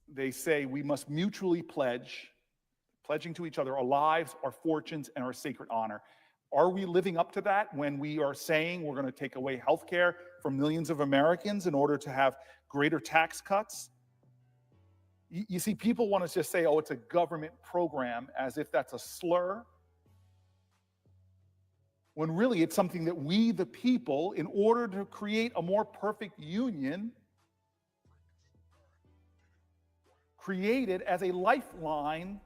they say we must mutually pledging to each other our lives, our fortunes, and our sacred honor. Are we living up to that when we are saying we're going to take away health care from millions of Americans in order to have greater tax cuts? You see, people want to just say, oh, it's a government program, as if that's a slur, when really it's something that we, the people, in order to create a more perfect union, created as a lifeline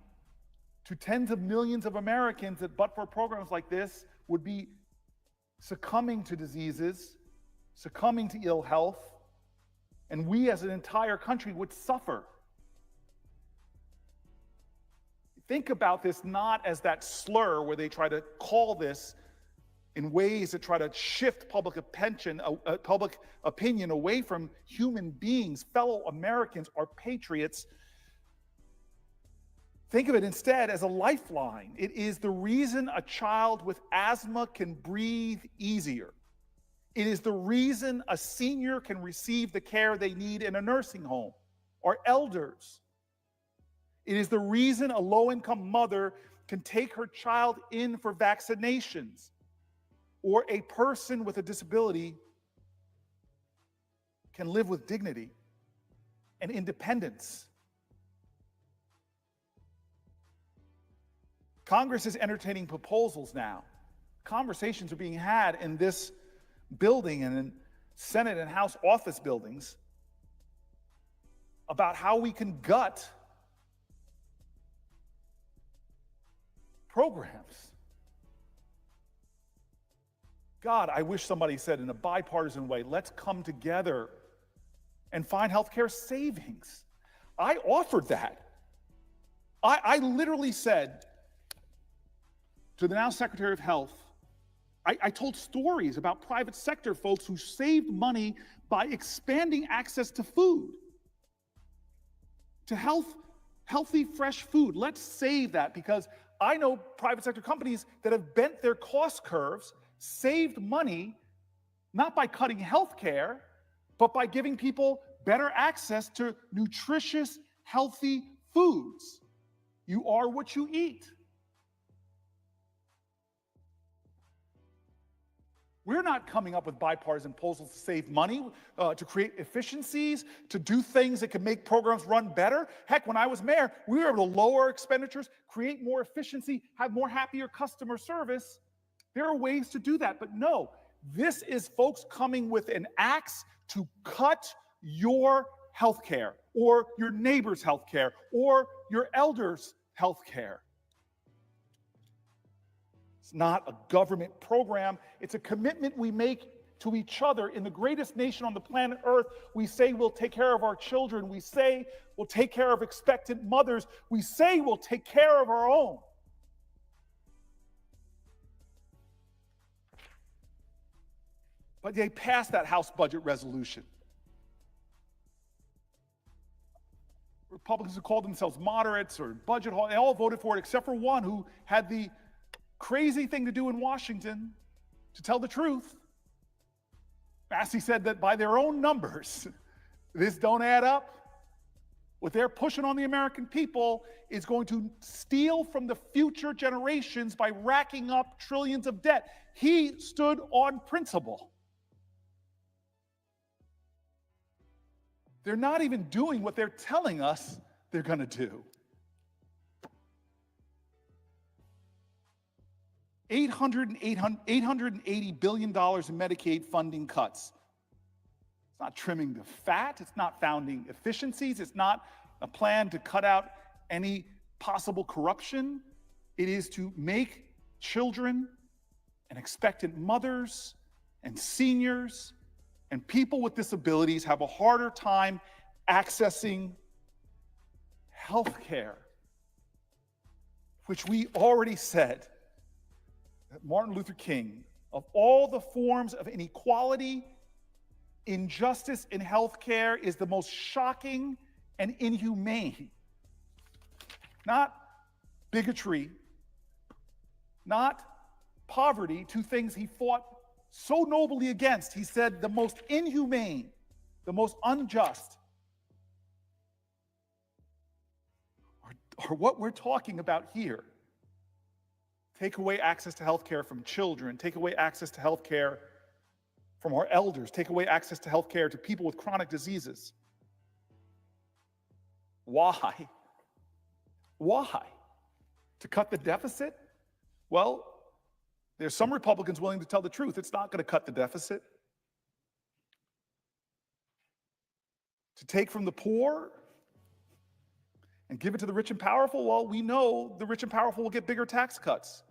to tens of millions of Americans that, but for programs like this, would be succumbing to diseases, succumbing to ill health, and we as an entire country would suffer. Think about this not as that slur where they try to call this in ways that try to shift public opinion away from human beings, fellow Americans, our patriots. Think of it instead as a lifeline. It is the reason a child with asthma can breathe easier. It is the reason a senior can receive the care they need in a nursing home, or elders. It is the reason a low-income mother can take her child in for vaccinations, or a person with a disability can live with dignity and independence. Congress is entertaining proposals now. Conversations are being had in this building and in Senate and House office buildings about how we can gut programs. God, I wish somebody said in a bipartisan way, let's come together and find healthcare savings. I offered that. I literally said to the now Secretary of Health, I told stories about private sector folks who saved money by expanding access to food, to healthy, fresh food. Let's save that, because I know private sector companies that have bent their cost curves, saved money, not by cutting health care, but by giving people better access to nutritious, healthy foods. You are what you eat. We're not coming up with bipartisan proposals to save money, to create efficiencies, to do things that can make programs run better. Heck, when I was mayor, we were able to lower expenditures, create more efficiency, have more happier customer service. There are ways to do that, but no, this is folks coming with an axe to cut your health care, or your neighbor's health care, or your elders' health care. It's not a government program. It's a commitment we make to each other. In the greatest nation on the planet Earth, we say we'll take care of our children. We say we'll take care of expectant mothers. We say we'll take care of our own. But they passed that House budget resolution. Republicans who called themselves moderates or budget hawks, they all voted for it except for one who had the crazy thing to do in Washington to tell the truth. Massey said that by their own numbers, this don't add up. What they're pushing on the American people is going to steal from the future generations by racking up trillions of debt. He stood on principle. They're not even doing what they're telling us they're going to do. $880 billion in Medicaid funding cuts. It's not trimming the fat. It's not founding efficiencies. It's not a plan to cut out any possible corruption. It is to make children and expectant mothers and seniors and people with disabilities have a harder time accessing health care, which we already said that Martin Luther King, of all the forms of inequality, injustice in health care, is the most shocking and inhumane. Not bigotry, not poverty, two things he fought so nobly against. He said the most inhumane, the most unjust, are what we're talking about here. Take away access to health care from children, take away access to health care from our elders, take away access to health care to people with chronic diseases. Why? Why? To cut the deficit? Well, there's some Republicans willing to tell the truth. It's not going to cut the deficit. To take from the poor and give it to the rich and powerful? Well, we know the rich and powerful will get bigger tax cuts.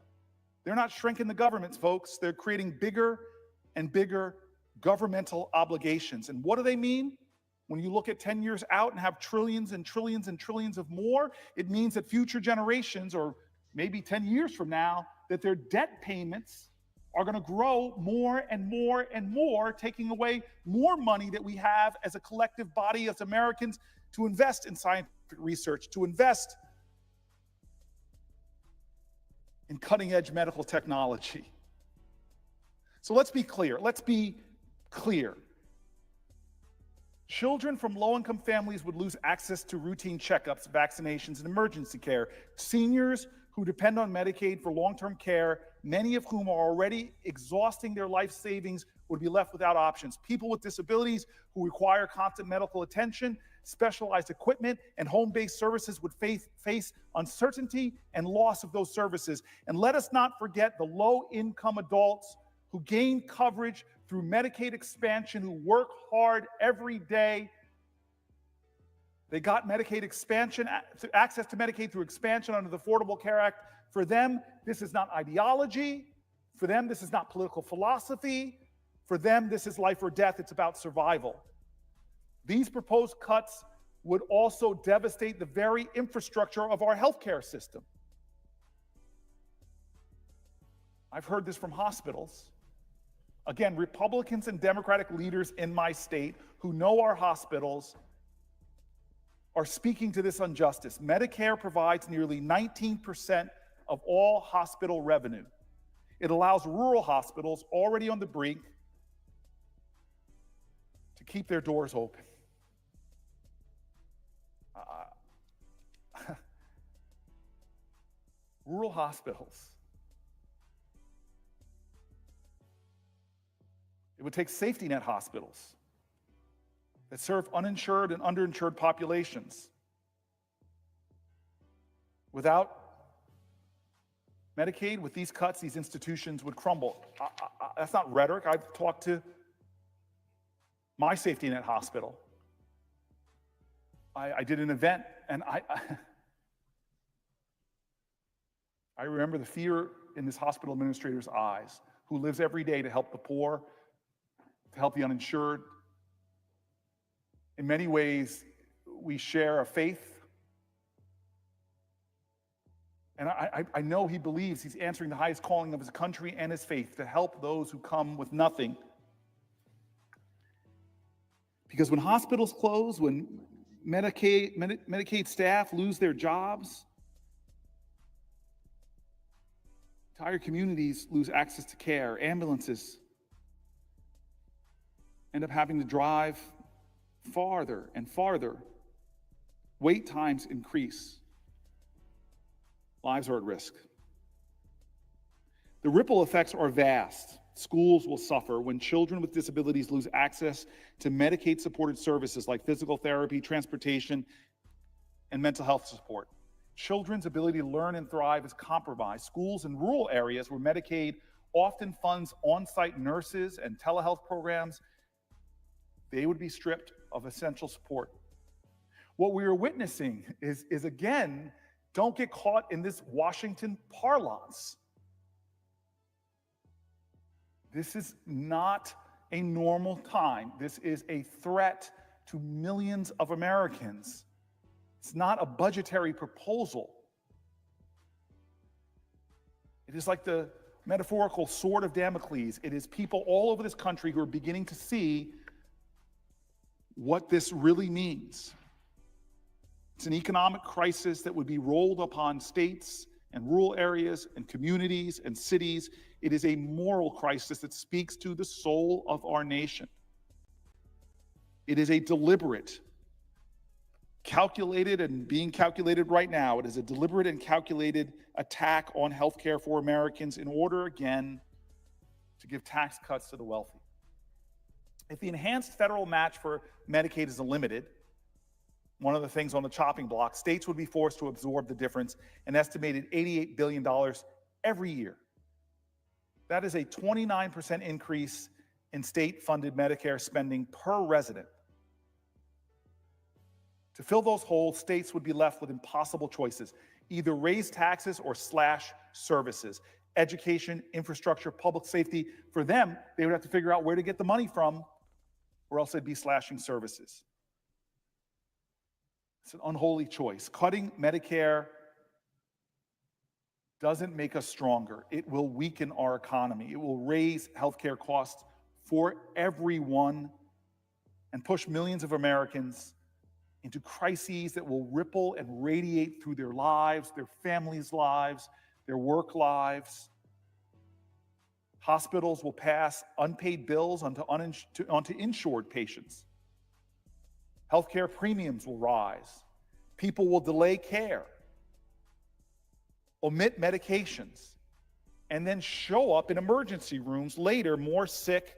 They're not shrinking the governments, folks. They're creating bigger and bigger governmental obligations. And what do they mean? When you look at 10 years out and have trillions and trillions and trillions of more, it means that future generations, or maybe 10 years from now, that their debt payments are going to grow more and more and more, taking away more money that we have as a collective body, as Americans, to invest in scientific research, to invest in cutting-edge medical technology. So let's be clear. Let's be clear. Children from low-income families would lose access to routine checkups, vaccinations, and emergency care. Seniors who depend on Medicaid for long-term care, many of whom are already exhausting their life savings, would be left without options. People with disabilities who require constant medical attention, specialized equipment, and home-based services would face uncertainty and loss of those services. And let us not forget the low-income adults who gain coverage through Medicaid expansion, who work hard every day. They got Medicaid expansion, access to Medicaid through expansion under the Affordable Care Act. For them, this is not ideology. For them, this is not political philosophy. For them, this is life or death. It's about survival. These proposed cuts would also devastate the very infrastructure of our healthcare system. I've heard this from hospitals. Again, Republicans and Democratic leaders in my state who know our hospitals are speaking to this injustice. Medicare provides nearly 19% of all hospital revenue. It allows rural hospitals already on the brink to keep their doors open. Rural hospitals. It would take safety net hospitals that serve uninsured and underinsured populations. Without Medicaid, with these cuts, these institutions would crumble. That's not rhetoric. I've talked to my safety net hospital. I did an event, and I remember the fear in this hospital administrator's eyes, who lives every day to help the poor, to help the uninsured. In many ways, we share a faith. And I know he believes he's answering the highest calling of his country and his faith to help those who come with nothing. Because when hospitals close, when Medicaid staff lose their jobs, entire communities lose access to care. Ambulances end up having to drive farther and farther. Wait times increase. Lives are at risk. The ripple effects are vast. Schools will suffer when children with disabilities lose access to Medicaid-supported services like physical therapy, transportation, and mental health support. Children's ability to learn and thrive is compromised. Schools in rural areas where Medicaid often funds on-site nurses and telehealth programs, they would be stripped of essential support. What we are witnessing is again, don't get caught in this Washington parlance. This is not a normal time. This is a threat to millions of Americans. It's not a budgetary proposal. It is like the metaphorical sword of Damocles. It is people all over this country who are beginning to see what this really means. It's an economic crisis that would be rolled upon states and rural areas and communities and cities. It is a moral crisis that speaks to the soul of our nation. It is a deliberate, calculated and being calculated right now. It is a deliberate and calculated attack on healthcare for Americans in order, again, to give tax cuts to the wealthy. If the enhanced federal match for Medicaid is limited, one of the things on the chopping block, states would be forced to absorb the difference, an estimated $88 billion every year. That is a 29% increase in state-funded Medicare spending per resident. To fill those holes, states would be left with impossible choices: either raise taxes or slash services. Education, infrastructure, public safety. For them, they would have to figure out where to get the money from, or else they'd be slashing services. It's an unholy choice. Cutting Medicare doesn't make us stronger. It will weaken our economy. It will raise healthcare costs for everyone and push millions of Americans into crises that will ripple and radiate through their lives, their families' lives, their work lives. Hospitals will pass unpaid bills onto insured patients. Healthcare premiums will rise. People will delay care, omit medications, and then show up in emergency rooms later more sick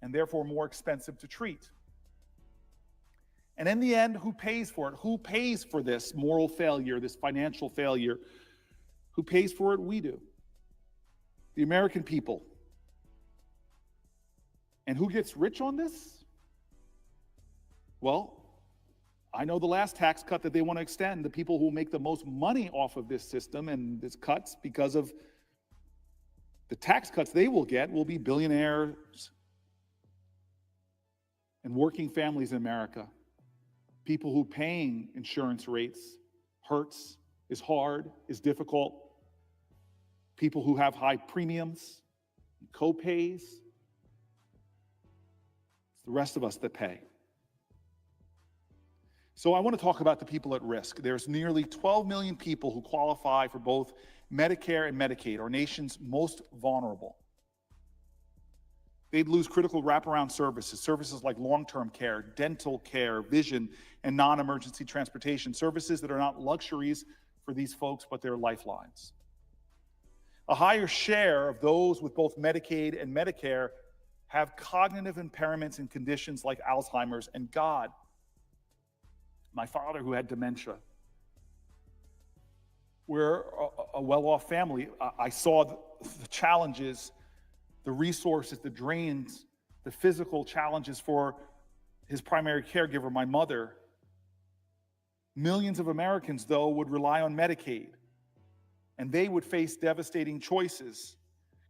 and therefore more expensive to treat. And in the end, who pays for it? Who pays for this moral failure, this financial failure? Who pays for it? We do. The American people. And who gets rich on this? Well, I know the last tax cut that they want to extend, the people who make the most money off of this system and this cuts because of the tax cuts they will get will be billionaires and working families in America. People who paying insurance rates hurts, is hard, is difficult. People who have high premiums, co-pays. It's the rest of us that pay. So I want to talk about the people at risk. There's nearly 12 million people who qualify for both Medicare and Medicaid, our nation's most vulnerable. They'd lose critical wraparound services like long-term care, dental care, vision, and non-emergency transportation, services that are not luxuries for these folks, but they're lifelines. A higher share of those with both Medicaid and Medicare have cognitive impairments and conditions like Alzheimer's, and God, my father who had dementia. We're a well-off family. I saw the challenges, the resources, the drains, the physical challenges for his primary caregiver, my mother. Millions of Americans, though, would rely on Medicaid. and they would face devastating choices: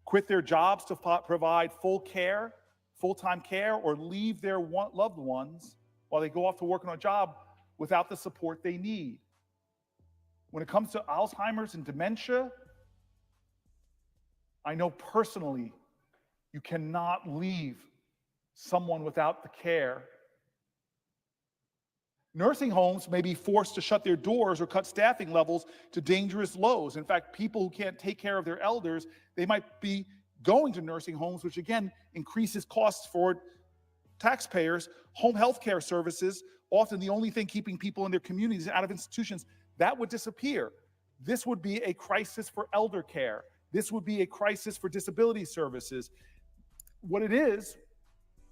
quit their jobs to provide full-time care, or leave their loved ones while they go off to work on a job without the support they need. When it comes to Alzheimer's and dementia, I know personally you cannot leave someone without the care. Nursing homes may be forced to shut their doors or cut staffing levels to dangerous lows. In fact, people who can't take care of their elders, they might be going to nursing homes, which again increases costs for taxpayers. Home health care services, often the only thing keeping people in their communities out of institutions, that would disappear. This would be a crisis for elder care. This would be a crisis for disability services. What it is,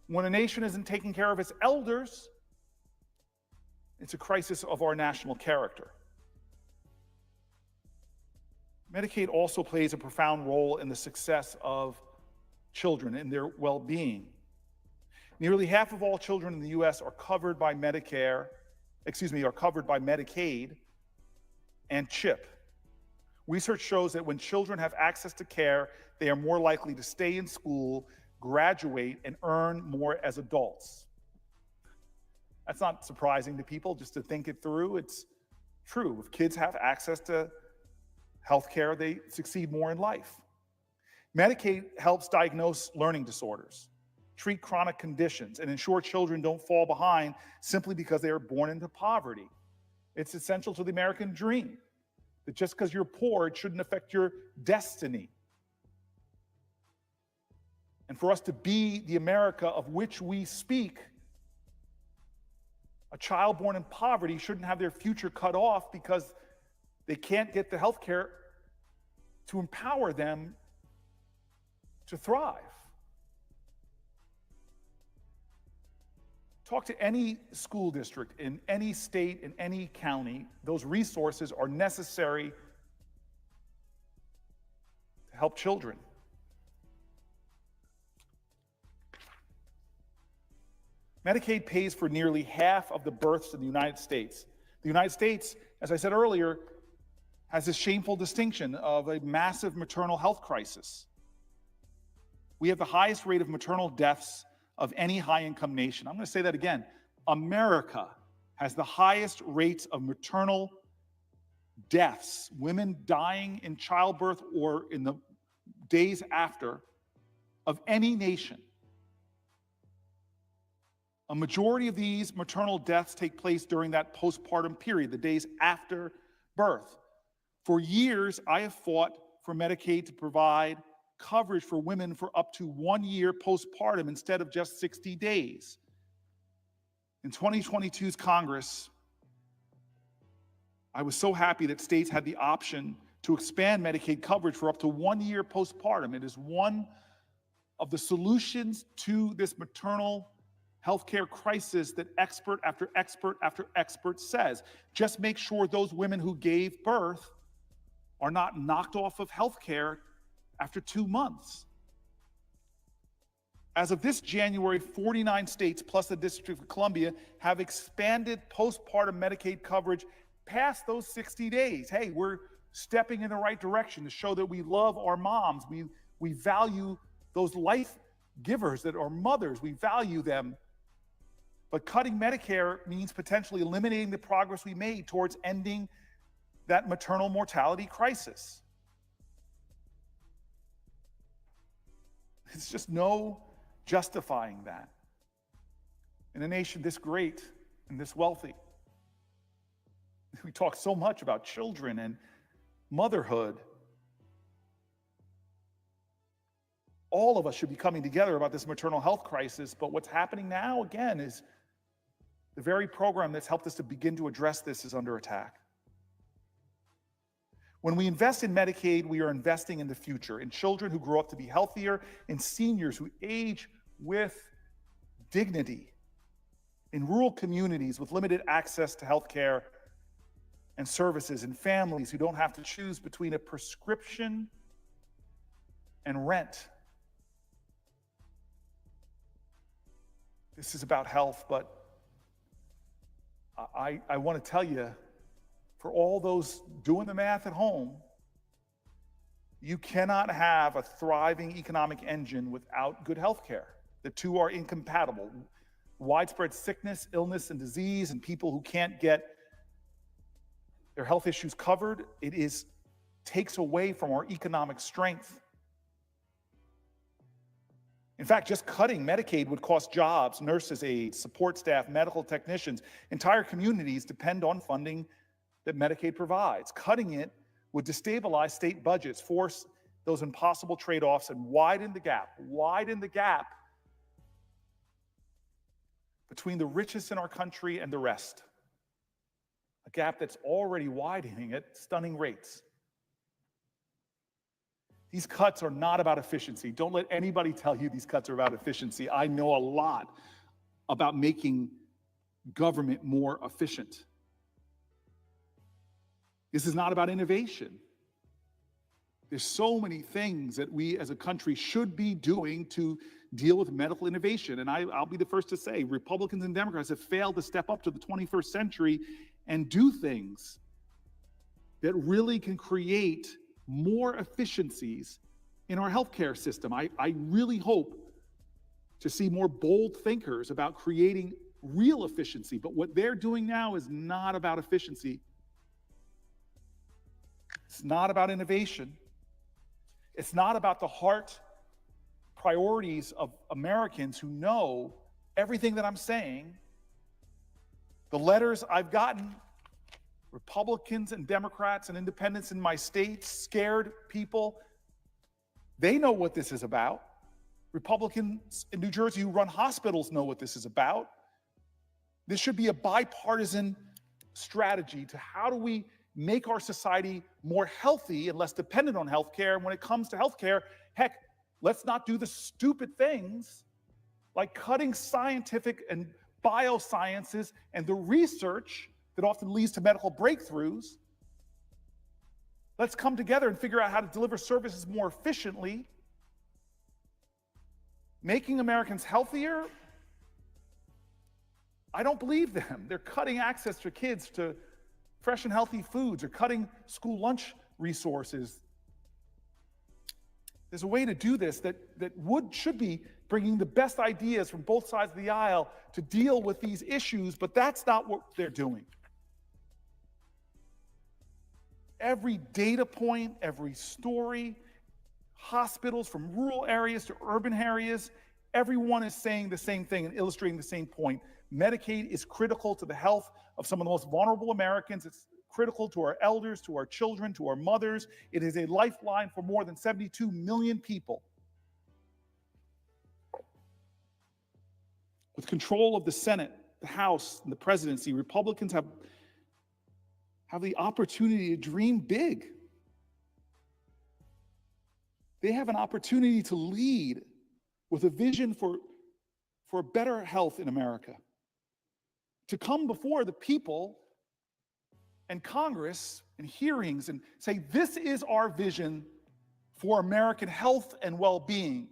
when a nation isn't taking care of its elders, it's a crisis of our national character. Medicaid also plays a profound role in the success of children and their well-being. Nearly half of all children in the U.S. are covered by Medicaid and CHIP. Research shows that when children have access to care, they are more likely to stay in school, graduate, and earn more as adults. That's not surprising to people, just to think it through. It's true. If kids have access to health care, they succeed more in life. Medicaid helps diagnose learning disorders, treat chronic conditions, and ensure children don't fall behind simply because they are born into poverty. It's essential to the American dream that just because you're poor, it shouldn't affect your destiny. And for us to be the America of which we speak, a child born in poverty shouldn't have their future cut off because they can't get the health care to empower them to thrive. Talk to any school district in any state, in any county. Those resources are necessary to help children. Medicaid pays for nearly half of the births in the United States. The United States, as I said earlier, has this shameful distinction of a massive maternal health crisis. We have the highest rate of maternal deaths of any high-income nation. I'm going to say that again. America has the highest rates of maternal deaths, women dying in childbirth or in the days after, of any nation. A majority of these maternal deaths take place during that postpartum period, the days after birth. For years, I have fought for Medicaid to provide coverage for women for up to 1 year postpartum instead of just 60 days. In 2022's Congress, I was so happy that states had the option to expand Medicaid coverage for up to 1 year postpartum. It is one of the solutions to this maternal healthcare crisis that expert after expert after expert says. Just make sure those women who gave birth are not knocked off of healthcare after 2 months. As of this January, 49 states plus the District of Columbia have expanded postpartum Medicaid coverage past those 60 days. Hey, we're stepping in the right direction to show that we love our moms. We value those life givers that are mothers. We value them. But cutting Medicare means potentially eliminating the progress we made towards ending that maternal mortality crisis. It's just no justifying that in a nation this great and this wealthy. We talk so much about children and motherhood. All of us should be coming together about this maternal health crisis, but what's happening now, again, is the very program that's helped us to begin to address this is under attack. When we invest in Medicaid, we are investing in the future, in children who grow up to be healthier, in seniors who age with dignity, in rural communities with limited access to health care and services, in families who don't have to choose between a prescription and rent. This is about health, but I want to tell you, for all those doing the math at home, You cannot have a thriving economic engine without good health care. The two are incompatible. Widespread sickness, illness, and disease, and people who can't get their health issues covered, takes away from our economic strength. In fact, just cutting Medicaid would cost jobs, nurses, aides, support staff, medical technicians. Entire communities depend on funding that Medicaid provides. Cutting it would destabilize state budgets, force those impossible trade-offs, and widen the gap between the richest in our country and the rest. A gap that's already widening at stunning rates. These cuts are not about efficiency. Don't let anybody tell you these cuts are about efficiency. I know a lot about making government more efficient. This is not about innovation. There's so many things that we as a country should be doing to deal with medical innovation. And I'll be the first to say, Republicans and Democrats have failed to step up to the 21st century and do things that really can create more efficiencies in our healthcare system. I really hope to see more bold thinkers about creating real efficiency. But what they're doing now is not about efficiency. It's not about innovation. It's not about the heart priorities of Americans who know everything that I'm saying. The letters I've gotten, Republicans and Democrats and independents in my state, scared people, they know what this is about. Republicans in New Jersey who run hospitals know what this is about. This should be a bipartisan strategy to how do we make our society more healthy and less dependent on healthcare. And when it comes to healthcare, heck, let's not do the stupid things like cutting scientific and biosciences and the research that often leads to medical breakthroughs. Let's come together and figure out how to deliver services more efficiently. Making Americans healthier, I don't believe them. They're cutting access for kids to fresh and healthy foods, or cutting school lunch resources. There's a way to do this that should be bringing the best ideas from both sides of the aisle to deal with these issues, but that's not what they're doing. Every data point, every story, hospitals from rural areas to urban areas, everyone is saying the same thing and illustrating the same point. Medicaid is critical to the health of some of the most vulnerable Americans. It's critical to our elders, to our children, to our mothers. It is a lifeline for more than 72 million people. With control of the Senate, the House, and the presidency, Republicans have the opportunity to dream big. They have an opportunity to lead with a vision for better health in America. To come before the people and Congress and hearings and say, this is our vision for American health and well-being.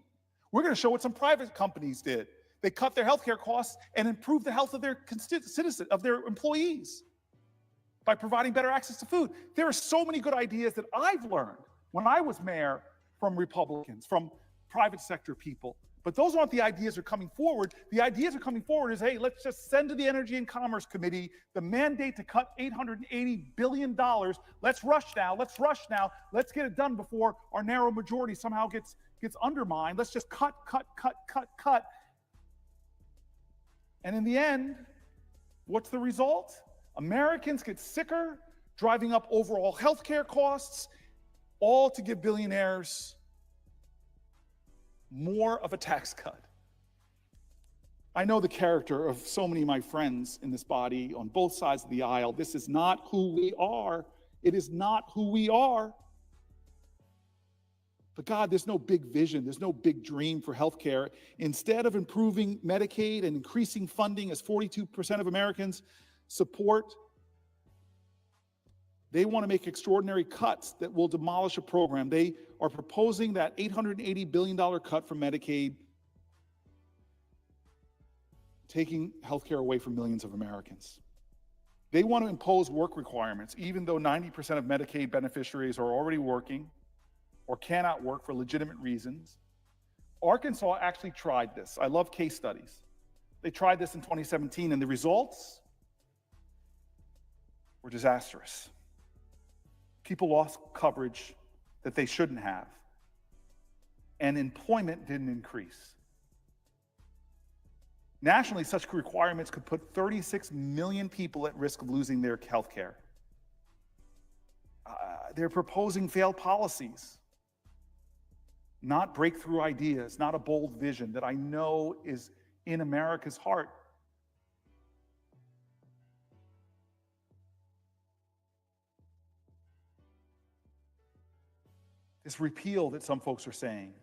We're going to show what some private companies did. They cut their healthcare costs and improved the health of their citizens, of their employees, by providing better access to food. There are so many good ideas that I've learned when I was mayor from Republicans, from private sector people. But those aren't the ideas that are coming forward. The ideas that are coming forward is, hey, let's just send to the Energy and Commerce Committee the mandate to cut $880 billion. Let's rush now. Let's get it done before our narrow majority somehow gets undermined. Let's just cut. And in the end, what's the result? Americans get sicker, driving up overall healthcare costs, all to give billionaires more of a tax cut. I know the character of so many of my friends in this body on both sides of the aisle. This is not who we are. It is not who we are. But God, there's no big vision. There's no big dream for healthcare. Instead of improving Medicaid and increasing funding, as 42% of Americans support, they want to make extraordinary cuts that will demolish a program. They are proposing that $880 billion cut from Medicaid, taking healthcare away from millions of Americans. They want to impose work requirements, even though 90% of Medicaid beneficiaries are already working. or cannot work for legitimate reasons. Arkansas actually tried this. I love case studies. They tried this in 2017, and the results were disastrous. People lost coverage that they shouldn't have, and employment didn't increase. Nationally, such requirements could put 36 million people at risk of losing their health care. They're proposing failed policies, not breakthrough ideas, not a bold vision that I know is in America's heart. This repeal that some folks are saying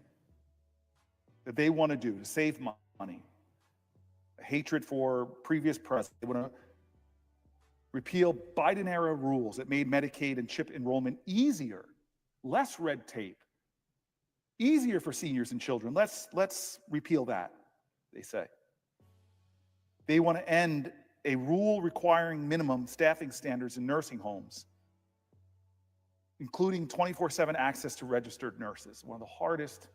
that they want to do to save money, hatred for previous presidents, they want to repeal Biden-era rules that made Medicaid and CHIP enrollment easier, less red tape, easier for seniors and children. Let's repeal that, they say. They want to end a rule requiring minimum staffing standards in nursing homes, including 24/7 access to registered nurses, one of the hardest,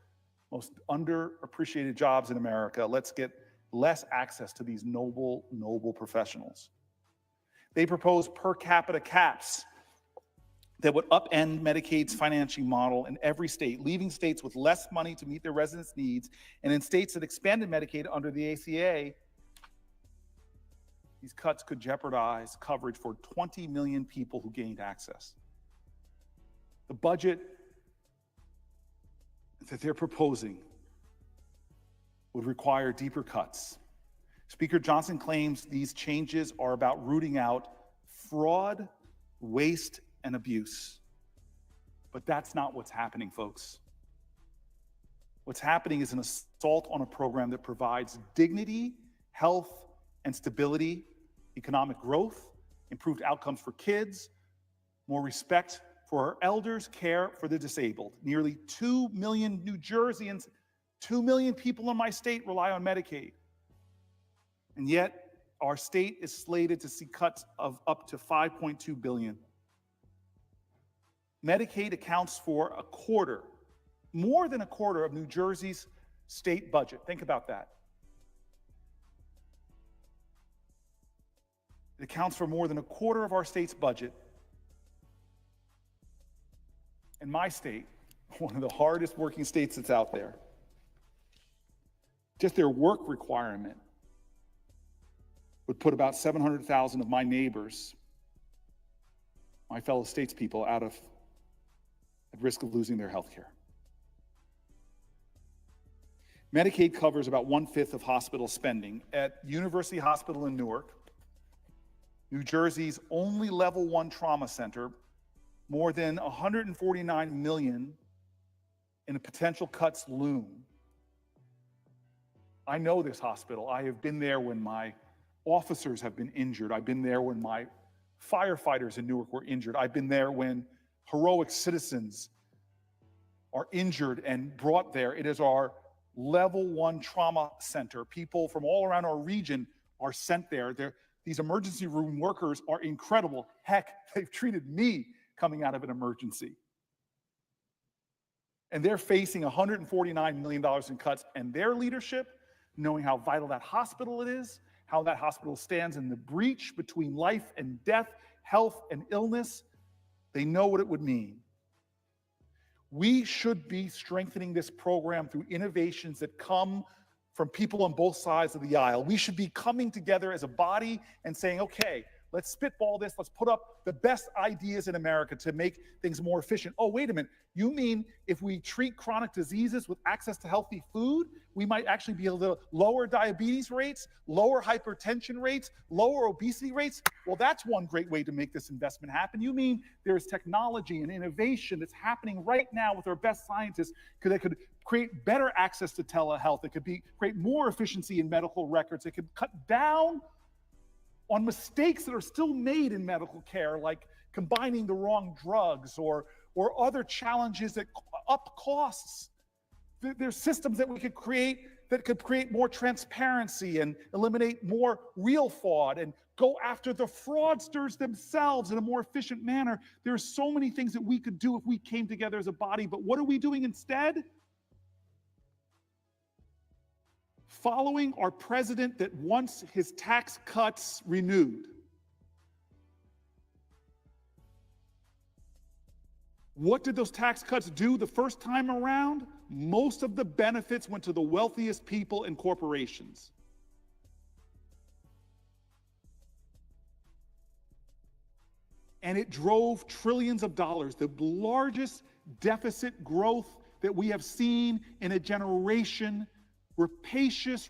most underappreciated jobs in America. Let's get less access to these noble professionals. They propose per capita caps that would upend Medicaid's financing model in every state, leaving states with less money to meet their residents' needs. And in states that expanded Medicaid under the ACA, these cuts could jeopardize coverage for 20 million people who gained access. The budget that they're proposing would require deeper cuts. Speaker Johnson claims these changes are about rooting out fraud, waste, and abuse. But that's not what's happening, folks. What's happening is an assault on a program that provides dignity, health, and stability, economic growth, improved outcomes for kids, more respect for our elders, care for the disabled. Nearly 2 million New Jerseyans, 2 million people in my state rely on Medicaid. And yet, our state is slated to see cuts of up to $5.2 billion. Medicaid accounts for a quarter, more than a quarter of New Jersey's state budget. Think about that. It accounts for more than a quarter of our state's budget. And my state, one of the hardest working states that's out there, just their work requirement would put about 700,000 of my neighbors, my fellow statespeople, at risk of losing their health care. Medicaid covers about 1/5 of hospital spending. At University Hospital in Newark, New Jersey's only level 1 trauma center, more than $149 million in potential cuts loom. I know this hospital. I have been there when my officers have been injured. I've been there when my firefighters in Newark were injured. I've been there when heroic citizens are injured and brought there. It is our level 1 trauma center. People from all around our region are sent there. These emergency room workers are incredible. Heck, they've treated me coming out of an emergency. And they're facing $149 million in cuts, and their leadership, knowing how vital that hospital it is, how that hospital stands in the breach between life and death, health and illness, they know what it would mean. We should be strengthening this program through innovations that come from people on both sides of the aisle. We should be coming together as a body and saying, okay, let's spitball this. Let's put up the best ideas in America to make things more efficient. Oh, wait a minute. You mean if we treat chronic diseases with access to healthy food, we might actually be able to lower diabetes rates, lower hypertension rates, lower obesity rates? Well, that's one great way to make this investment happen. You mean there's technology and innovation that's happening right now with our best scientists that could create better access to telehealth. It could create more efficiency in medical records. It could cut down on mistakes that are still made in medical care, like combining the wrong drugs or other challenges that up costs. There's systems that we could create that could create more transparency and eliminate more real fraud and go after the fraudsters themselves in a more efficient manner. There are so many things that we could do if we came together as a body, but what are we doing instead? Following our president that wants his tax cuts renewed. What did those tax cuts do the first time around? Most of the benefits went to the wealthiest people and corporations. And it drove trillions of dollars, the largest deficit growth that we have seen in a generation. Rapacious,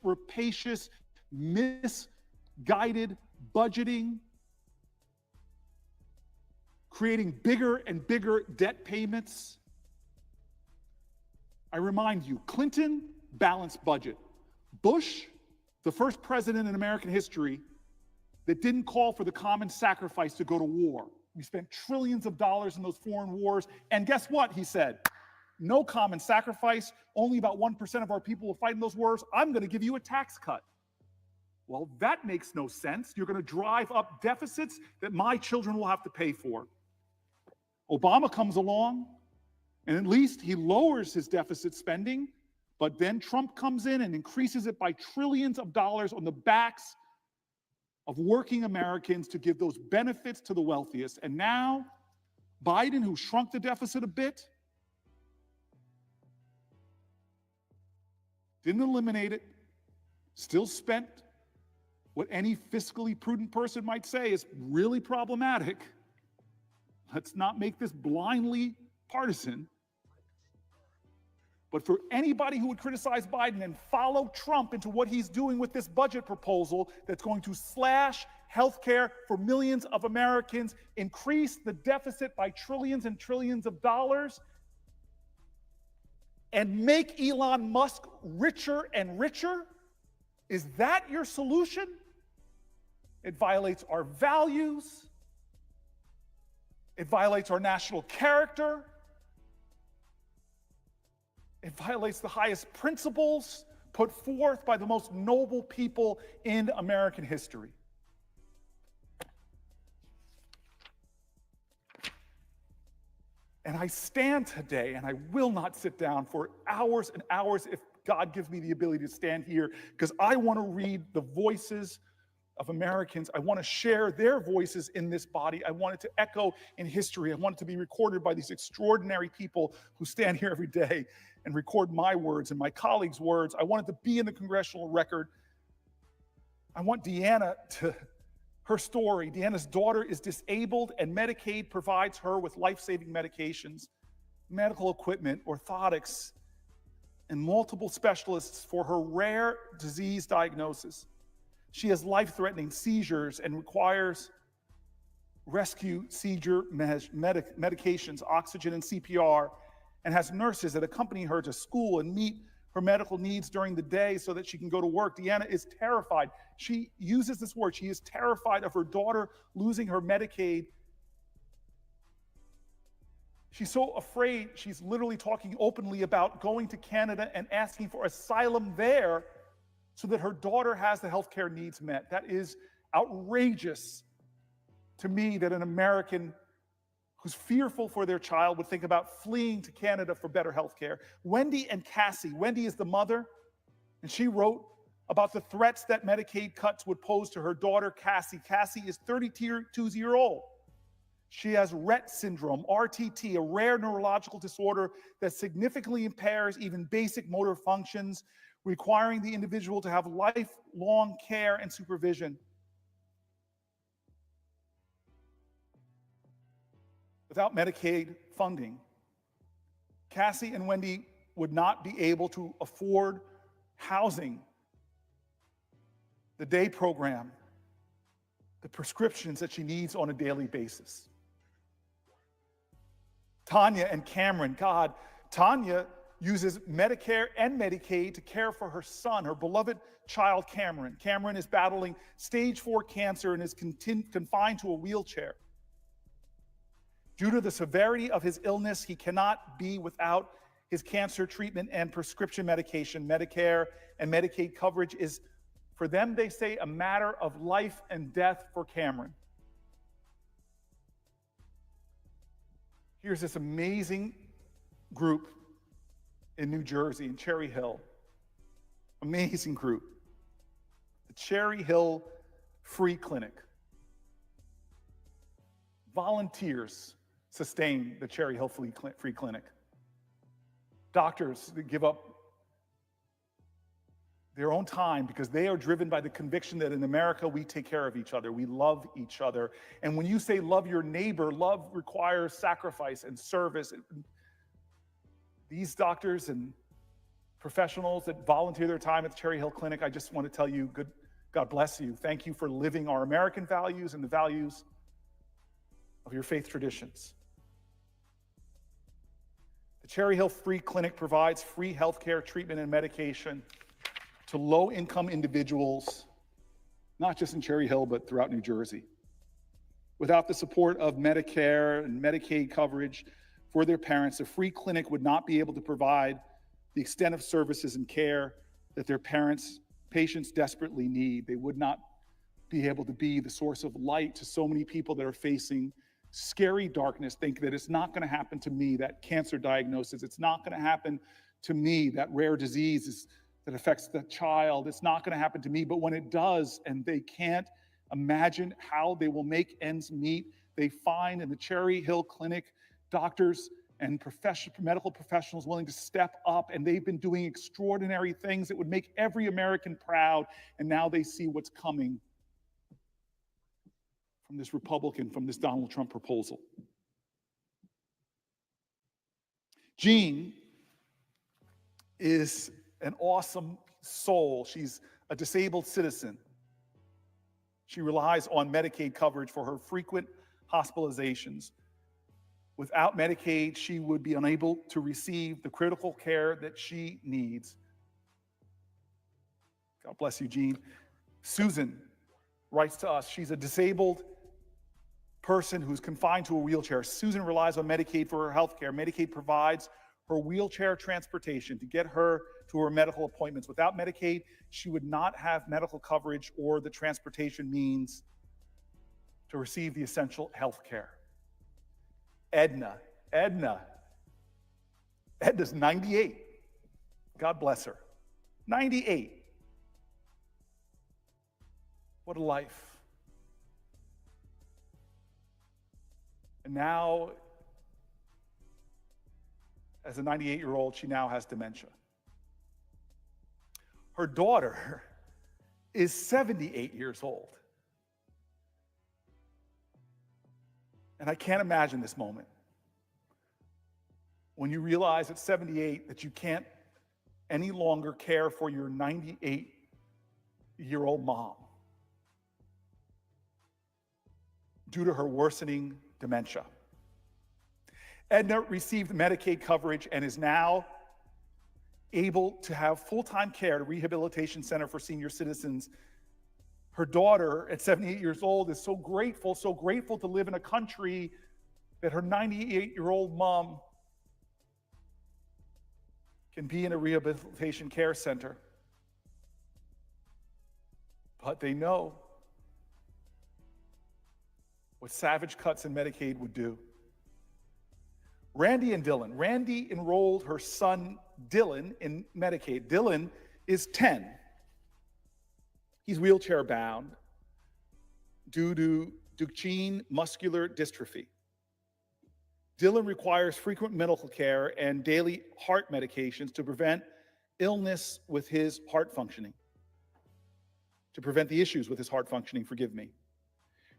misguided budgeting, creating bigger and bigger debt payments. I remind you, Clinton, balanced budget. Bush, the first president in American history that didn't call for the common sacrifice to go to war. We spent trillions of dollars in those foreign wars, and guess what, he said? No common sacrifice, only about 1% of our people will fight in those wars. I'm going to give you a tax cut. Well, that makes no sense. You're going to drive up deficits that my children will have to pay for. Obama comes along, and at least he lowers his deficit spending, but then Trump comes in and increases it by trillions of dollars on the backs of working Americans to give those benefits to the wealthiest. And now, Biden, who shrunk the deficit a bit, didn't eliminate it, still spent what any fiscally prudent person might say is really problematic. Let's not make this blindly partisan. But for anybody who would criticize Biden and follow Trump into what he's doing with this budget proposal that's going to slash health care for millions of Americans, increase the deficit by trillions and trillions of dollars, and make Elon Musk richer and richer? Is that your solution? It violates our values. It violates our national character. It violates the highest principles put forth by the most noble people in American history. And I stand today, and I will not sit down for hours and hours if God gives me the ability to stand here, because I want to read the voices of Americans. I want to share their voices in this body. I want it to echo in history. I want it to be recorded by these extraordinary people who stand here every day and record my words and my colleagues' words. I want it to be in the congressional record. I want Deanna to... Her story, Deanna's daughter is disabled and Medicaid provides her with life-saving medications, medical equipment, orthotics, and multiple specialists for her rare disease diagnosis. She has life-threatening seizures and requires rescue seizure medications, oxygen and CPR, and has nurses that accompany her to school and meet her medical needs during the day so that she can go to work. Deanna is terrified. She uses this word. She is terrified of her daughter losing her Medicaid. She's so afraid, she's literally talking openly about going to Canada and asking for asylum there so that her daughter has the healthcare needs met. That is outrageous to me, that an American who's fearful for their child would think about fleeing to Canada for better health care. Wendy and Cassie. Wendy is the mother, and she wrote about the threats that Medicaid cuts would pose to her daughter, Cassie. Cassie is 32 years old. She has Rett syndrome, RTT, a rare neurological disorder that significantly impairs even basic motor functions, requiring the individual to have lifelong care and supervision. Without Medicaid funding, Cassie and Wendy would not be able to afford housing, the day program, the prescriptions that she needs on a daily basis. Tanya and Cameron, Tanya uses Medicare and Medicaid to care for her son, her beloved child, Cameron. Cameron is battling stage 4 cancer and is confined to a wheelchair. Due to the severity of his illness, he cannot be without his cancer treatment and prescription medication. Medicare and Medicaid coverage is, for them, they say, a matter of life and death for Cameron. Here's this amazing group in New Jersey, in Cherry Hill. Amazing group. The Cherry Hill Free Clinic. Volunteers sustain the Cherry Hill Free Clinic. Doctors that give up their own time because they are driven by the conviction that in America we take care of each other, we love each other. And when you say love your neighbor, love requires sacrifice and service. These doctors and professionals that volunteer their time at the Cherry Hill Clinic, I just want to tell you, God bless you. Thank you for living our American values and the values of your faith traditions. The Cherry Hill Free Clinic provides free health care, treatment, and medication to low-income individuals, not just in Cherry Hill, but throughout New Jersey. Without the support of Medicare and Medicaid coverage for their parents, the free clinic would not be able to provide the extent of services and care that their patients desperately need. They would not be able to be the source of light to so many people that are facing scary darkness, think that it's not going to happen to me, that cancer diagnosis, it's not going to happen to me, that rare disease that affects the child, it's not going to happen to me. But when it does, and they can't imagine how they will make ends meet, they find in the Cherry Hill Clinic doctors and medical professionals willing to step up, and they've been doing extraordinary things that would make every American proud, and now they see what's coming from this Republican, from this Donald Trump proposal. Jean is an awesome soul. She's a disabled citizen. She relies on Medicaid coverage for her frequent hospitalizations. Without Medicaid, she would be unable to receive the critical care that she needs. God bless you, Jean. Susan writes to us. She's a disabled person who's confined to a wheelchair. Susan relies on Medicaid for her health care. Medicaid provides her wheelchair transportation to get her to her medical appointments. Without Medicaid, she would not have medical coverage or the transportation means to receive the essential health care. Edna's 98. God bless her. 98. What a life. And now, as a 98-year-old, she now has dementia. Her daughter is 78 years old. And I can't imagine this moment when you realize at 78 that you can't any longer care for your 98-year-old mom due to her worsening dementia. Edna received Medicaid coverage and is now able to have full-time care at a rehabilitation center for senior citizens. Her daughter, at 78 years old, is so grateful to live in a country that her 98-year-old mom can be in a rehabilitation care center. But they know what savage cuts in Medicaid would do. Randy and Dylan. Randy enrolled her son Dylan in Medicaid. Dylan is 10. He's wheelchair bound due to Duchenne muscular dystrophy. Dylan requires frequent medical care and daily heart medications to prevent illness with his heart functioning, to prevent the issues with his heart functioning, forgive me.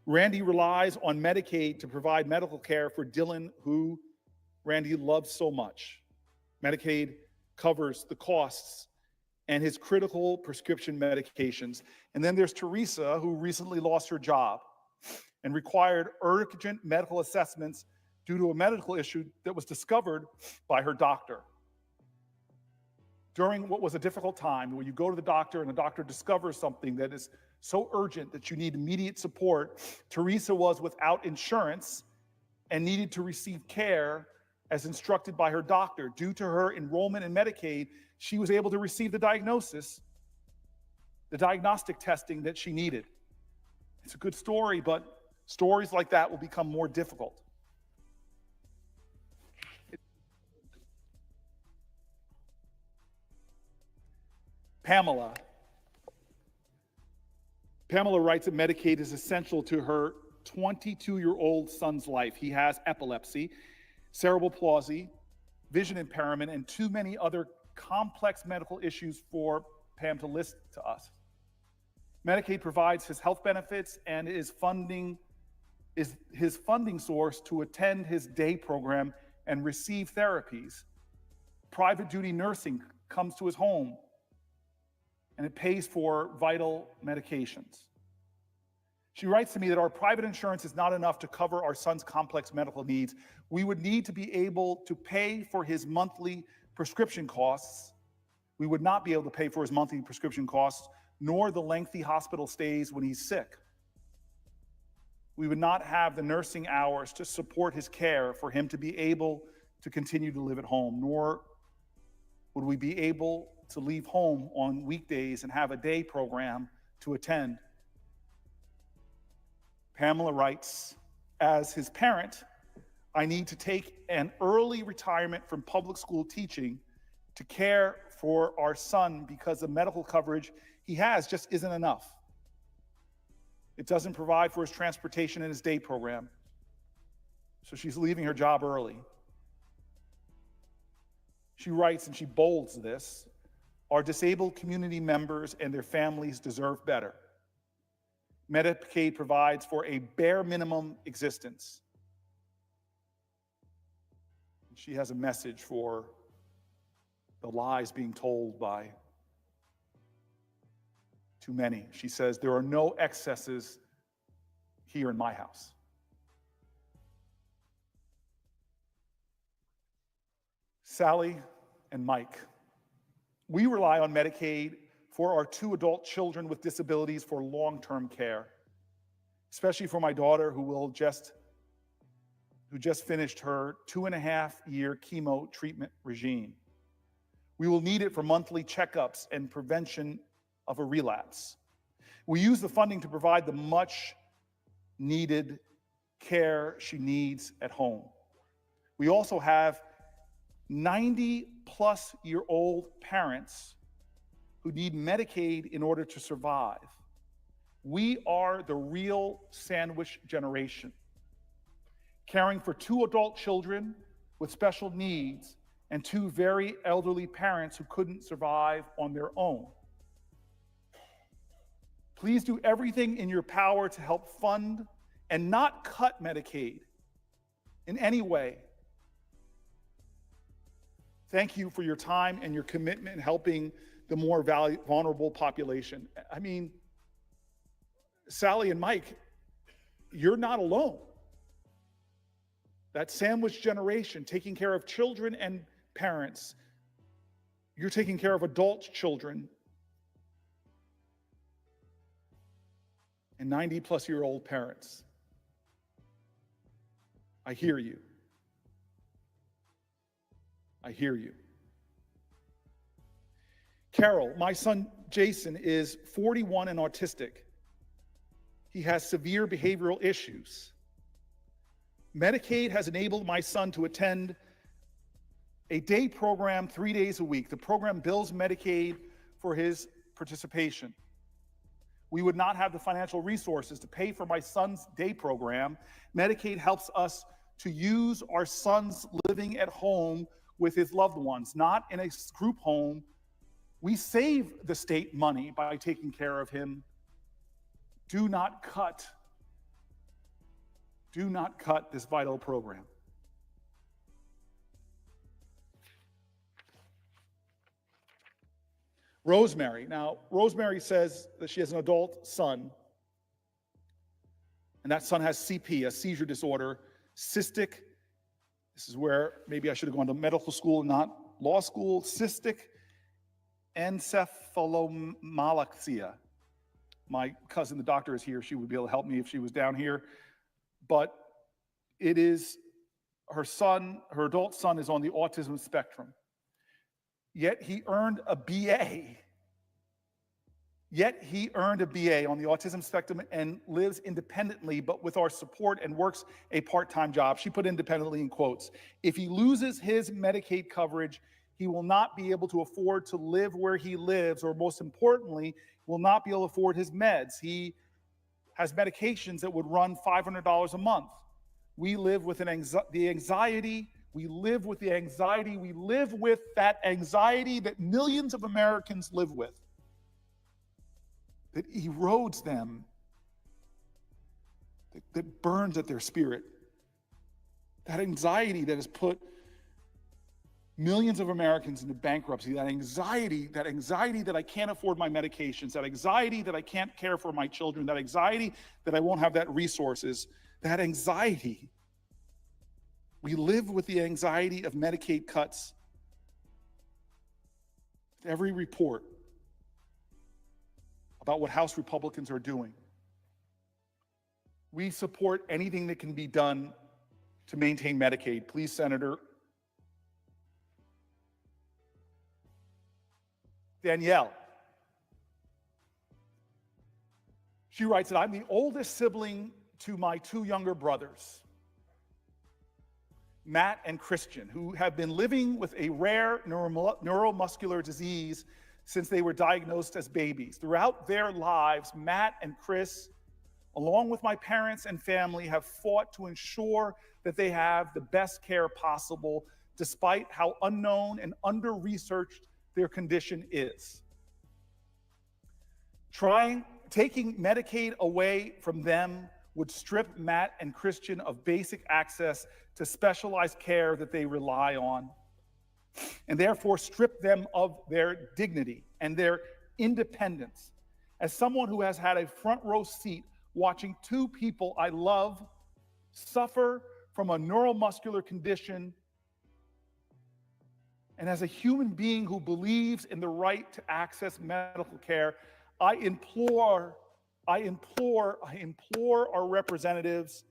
Randy relies on Medicaid to provide medical care for Dylan, who Randy loves so much. Medicaid covers the costs and his critical prescription medications. And then there's Teresa, who recently lost her job and required urgent medical assessments due to a medical issue that was discovered by her doctor. During what was a difficult time, where you go to the doctor and the doctor discovers something that is so urgent that you need immediate support, Teresa was without insurance and needed to receive care as instructed by her doctor. Due to her enrollment in Medicaid, she was able to receive the diagnostic testing that she needed. It's a good story, but stories like that will become more difficult. Pamela writes that Medicaid is essential to her 22-year-old son's life. He has epilepsy, cerebral palsy, vision impairment, and too many other complex medical issues for Pam to list to us. Medicaid provides his health benefits and is his funding source to attend his day program and receive therapies. Private duty nursing comes to his home, and it pays for vital medications. She writes to me that our private insurance is not enough to cover our son's complex medical needs. We would need to be able to pay for his monthly prescription costs. We would not be able to pay for his monthly prescription costs, nor the lengthy hospital stays when he's sick. We would not have the nursing hours to support his care for him to be able to continue to live at home, nor would we be able to leave home on weekdays and have a day program to attend. Pamela writes, as his parent, I need to take an early retirement from public school teaching to care for our son because the medical coverage he has just isn't enough. It doesn't provide for his transportation and his day program. So she's leaving her job early. She writes, and she bolds this, our disabled community members and their families deserve better. Medicaid provides for a bare minimum existence. She has a message for the lies being told by too many. She says, there are no excesses here in my house. Sally and Mike, we rely on Medicaid for our 2 adult children with disabilities for long-term care, especially for my daughter who just finished her 2.5-year chemo treatment regime. We will need it for monthly checkups and prevention of a relapse. We use the funding to provide the much needed care she needs at home. We also have 90-plus-year-old parents who need Medicaid in order to survive. We are the real sandwich generation, caring for 2 adult children with special needs and 2 very elderly parents who couldn't survive on their own. Please do everything in your power to help fund and not cut Medicaid in any way. Thank you for your time and your commitment in helping the more vulnerable population. I mean, Sally and Mike, you're not alone. That sandwich generation, taking care of children and parents, you're taking care of adult children and 90-plus-year-old parents. I hear you. I hear you. Carol, my son Jason is 41 and autistic. He has severe behavioral issues. Medicaid has enabled my son to attend a day program 3 days a week. The program bills Medicaid for his participation. We would not have the financial resources to pay for my son's day program. Medicaid helps us to use our son's living at home with his loved ones, not in a group home. We save the state money by taking care of him. Do not cut this vital program. Rosemary. Now, Rosemary says that she has an adult son, and that son has CP, a seizure disorder, cystic. This is where maybe I should have gone to medical school and not law school. Cystic encephalomalacia. My cousin, the doctor, is here. She would be able to help me if she was down here. But it is her adult son is on the autism spectrum. Yet he earned a BA. Yet he earned a BA on the autism spectrum and lives independently, but with our support, and works a part-time job. She put independently in quotes. If he loses his Medicaid coverage, he will not be able to afford to live where he lives, or most importantly, will not be able to afford his meds. He has medications that would run $500 a month. We live with the anxiety. We live with the anxiety. We live with that anxiety that millions of Americans live with, that erodes them, that burns at their spirit. That anxiety that has put millions of Americans into bankruptcy, that anxiety that I can't afford my medications, that anxiety that I can't care for my children, that anxiety that I won't have that resources, that anxiety. We live with the anxiety of Medicaid cuts. Every report about what House Republicans are doing. We support anything that can be done to maintain Medicaid. Please, Senator. Danielle. She writes that I'm the oldest sibling to my two younger brothers, Matt and Christian, who have been living with a rare neuromuscular disease since they were diagnosed as babies. Throughout their lives, Matt and Chris, along with my parents and family, have fought to ensure that they have the best care possible, despite how unknown and under-researched their condition is. Taking Medicaid away from them would strip Matt and Christian of basic access to specialized care that they rely on, and therefore strip them of their dignity and their independence. As someone who has had a front row seat watching two people I love suffer from a neuromuscular condition, and as a human being who believes in the right to access medical care, I implore our representatives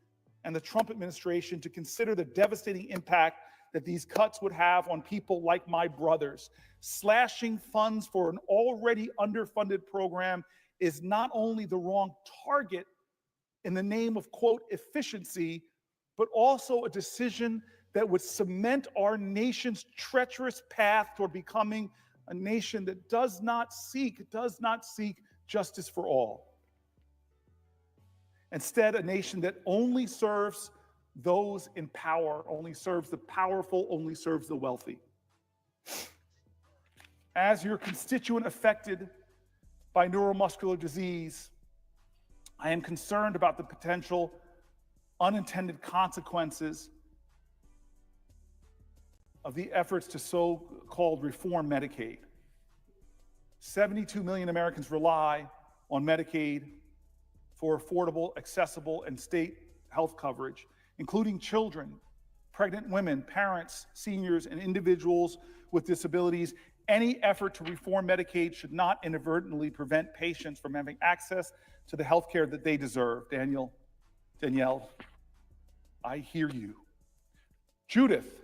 and the Trump administration to consider the devastating impact that these cuts would have on people like my brothers. Slashing funds for an already underfunded program is not only the wrong target in the name of, quote, efficiency, but also a decision that would cement our nation's treacherous path toward becoming a nation that does not seek justice for all. Instead, a nation that only serves those in power, only serves the powerful, only serves the wealthy. As your constituent affected by neuromuscular disease, I am concerned about the potential unintended consequences of the efforts to so-called reform Medicaid. 72 million Americans rely on Medicaid for affordable, accessible, and state health coverage, including children, pregnant women, parents, seniors, and individuals with disabilities. Any effort to reform Medicaid should not inadvertently prevent patients from having access to the health care that they deserve. Danielle, I hear you. Judith,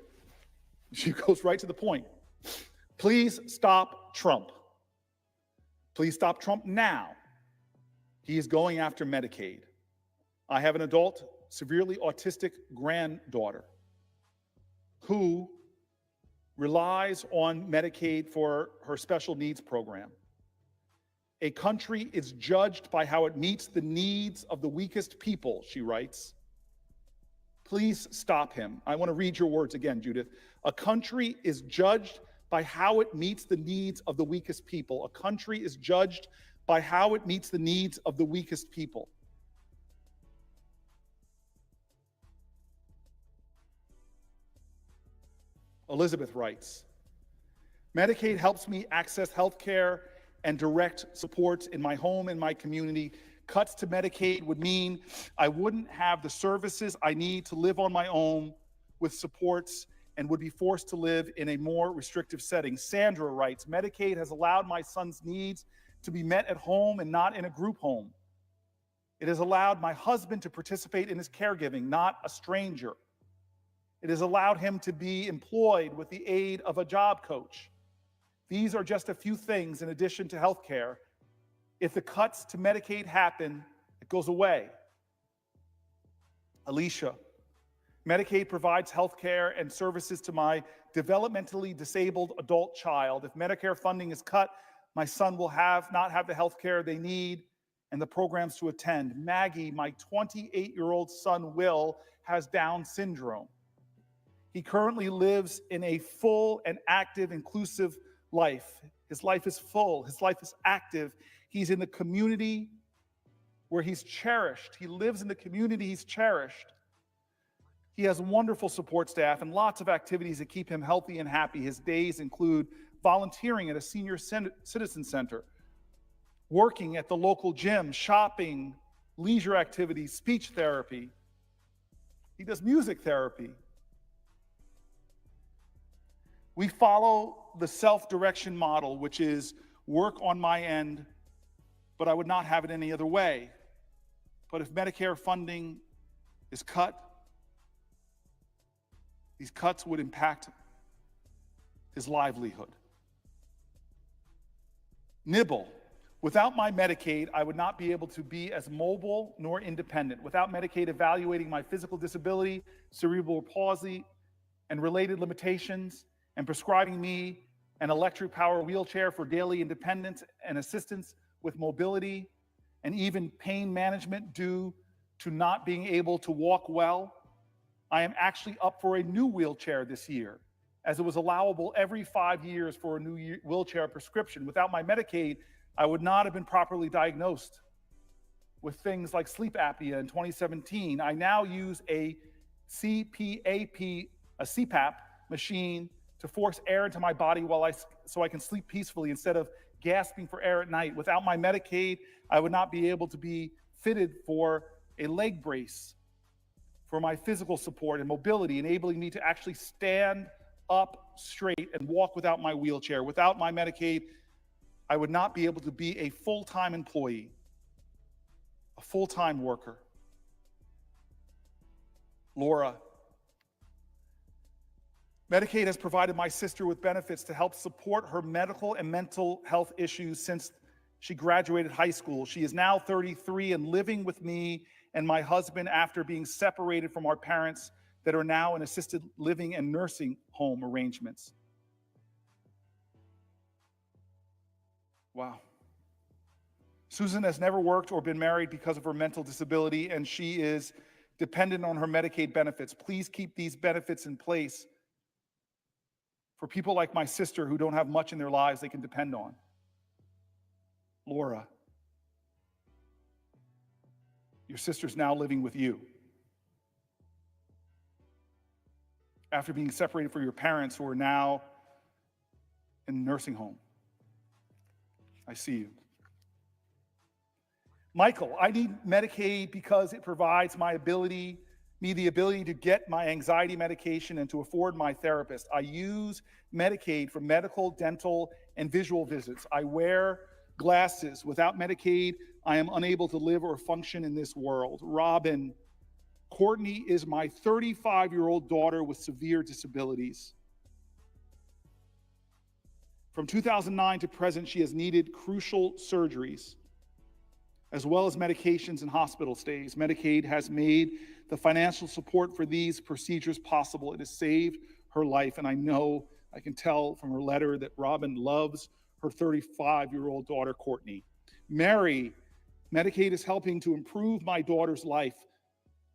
she goes right to the point. Please stop Trump. Please stop Trump now. He is going after Medicaid. I have an adult, severely autistic granddaughter who relies on Medicaid for her special needs program. A country is judged by how it meets the needs of the weakest people, she writes. Please stop him. I want to read your words again, Judith. A country is judged by how it meets the needs of the weakest people. A country is judged by how it meets the needs of the weakest people. Elizabeth writes, Medicaid helps me access health care and direct supports in my home and my community. Cuts to Medicaid would mean I wouldn't have the services I need to live on my own with supports and would be forced to live in a more restrictive setting. Sandra writes, Medicaid has allowed my son's needs to be met at home and not in a group home. It has allowed my husband to participate in his caregiving, not a stranger. It has allowed him to be employed with the aid of a job coach. These are just a few things in addition to health care. If the cuts to Medicaid happen, it goes away. Alicia, Medicaid provides health care and services to my developmentally disabled adult child. If Medicare funding is cut, my son will not have the health care they need and the programs to attend. Maggie, my 28-year-old son, Will, has Down syndrome. He currently lives in a full and active, inclusive life. His life is full. His life is active. He's in the community where he's cherished. He lives in the community he's cherished. He has wonderful support staff and lots of activities that keep him healthy and happy. His days include volunteering at a senior citizen center, working at the local gym, shopping, leisure activities, speech therapy. He does music therapy. We follow the self-direction model, which is work on my end, but I would not have it any other way. But if Medicare funding is cut, these cuts would impact his livelihood. Nibble. Without my Medicaid, I would not be able to be as mobile nor independent. Without Medicaid evaluating my physical disability, cerebral palsy, and related limitations, and prescribing me an electric power wheelchair for daily independence and assistance with mobility, and even pain management due to not being able to walk well, I am actually up for a new wheelchair this year, as it was allowable every 5 years for a new wheelchair prescription. Without my Medicaid, I would not have been properly diagnosed with things like sleep apnea in 2017. I now use a CPAP machine to force air into my body so I can sleep peacefully instead of gasping for air at night. Without my Medicaid, I would not be able to be fitted for a leg brace for my physical support and mobility, enabling me to actually stand up straight and walk without my wheelchair. Without my Medicaid, I would not be able to be a full-time employee, a full-time worker. Laura, Medicaid has provided my sister with benefits to help support her medical and mental health issues since she graduated high school. She is now 33 and living with me and my husband after being separated from our parents that are now in assisted living and nursing home arrangements. Wow. Susan has never worked or been married because of her mental disability, and she is dependent on her Medicaid benefits. Please keep these benefits in place for people like my sister who don't have much in their lives they can depend on. Laura, your sister's now living with you after being separated from your parents who are now in a nursing home. I see you. Michael, I need Medicaid because it provides me the ability to get my anxiety medication and to afford my therapist. I use Medicaid for medical, dental, and visual visits. I wear glasses. Without Medicaid, I am unable to live or function in this world. Robin, Courtney is my 35-year-old daughter with severe disabilities. From 2009 to present, she has needed crucial surgeries, as well as medications and hospital stays. Medicaid has made the financial support for these procedures possible. It has saved her life, and I can tell from her letter that Robin loves her 35-year-old daughter, Courtney. Mary, Medicaid is helping to improve my daughter's life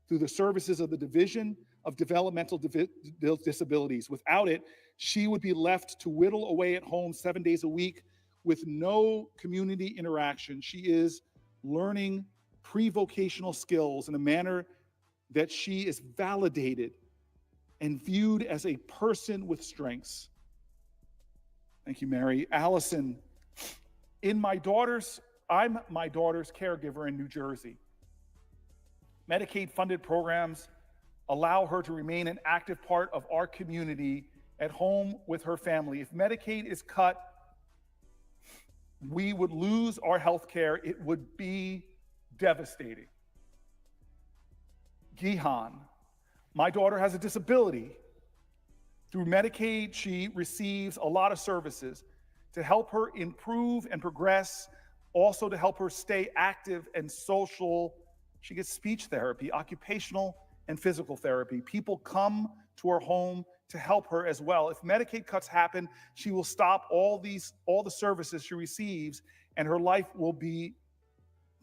through the services of the Division of Developmental Disabilities. Without it, she would be left to whittle away at home 7 days a week with no community interaction. She is learning pre-vocational skills in a manner that she is validated and viewed as a person with strengths. Thank you, Mary. Allison, I'm my daughter's caregiver in New Jersey. Medicaid-funded programs allow her to remain an active part of our community at home with her family. If Medicaid is cut, we would lose our health care. It would be devastating. Gihan, My daughter has a disability. Through Medicaid, she receives a lot of services to help her improve and progress, also to help her stay active and social. She gets speech therapy, occupational and physical therapy. People come to her home to help her as well. If Medicaid cuts happen, she will stop all the services she receives, and her life will be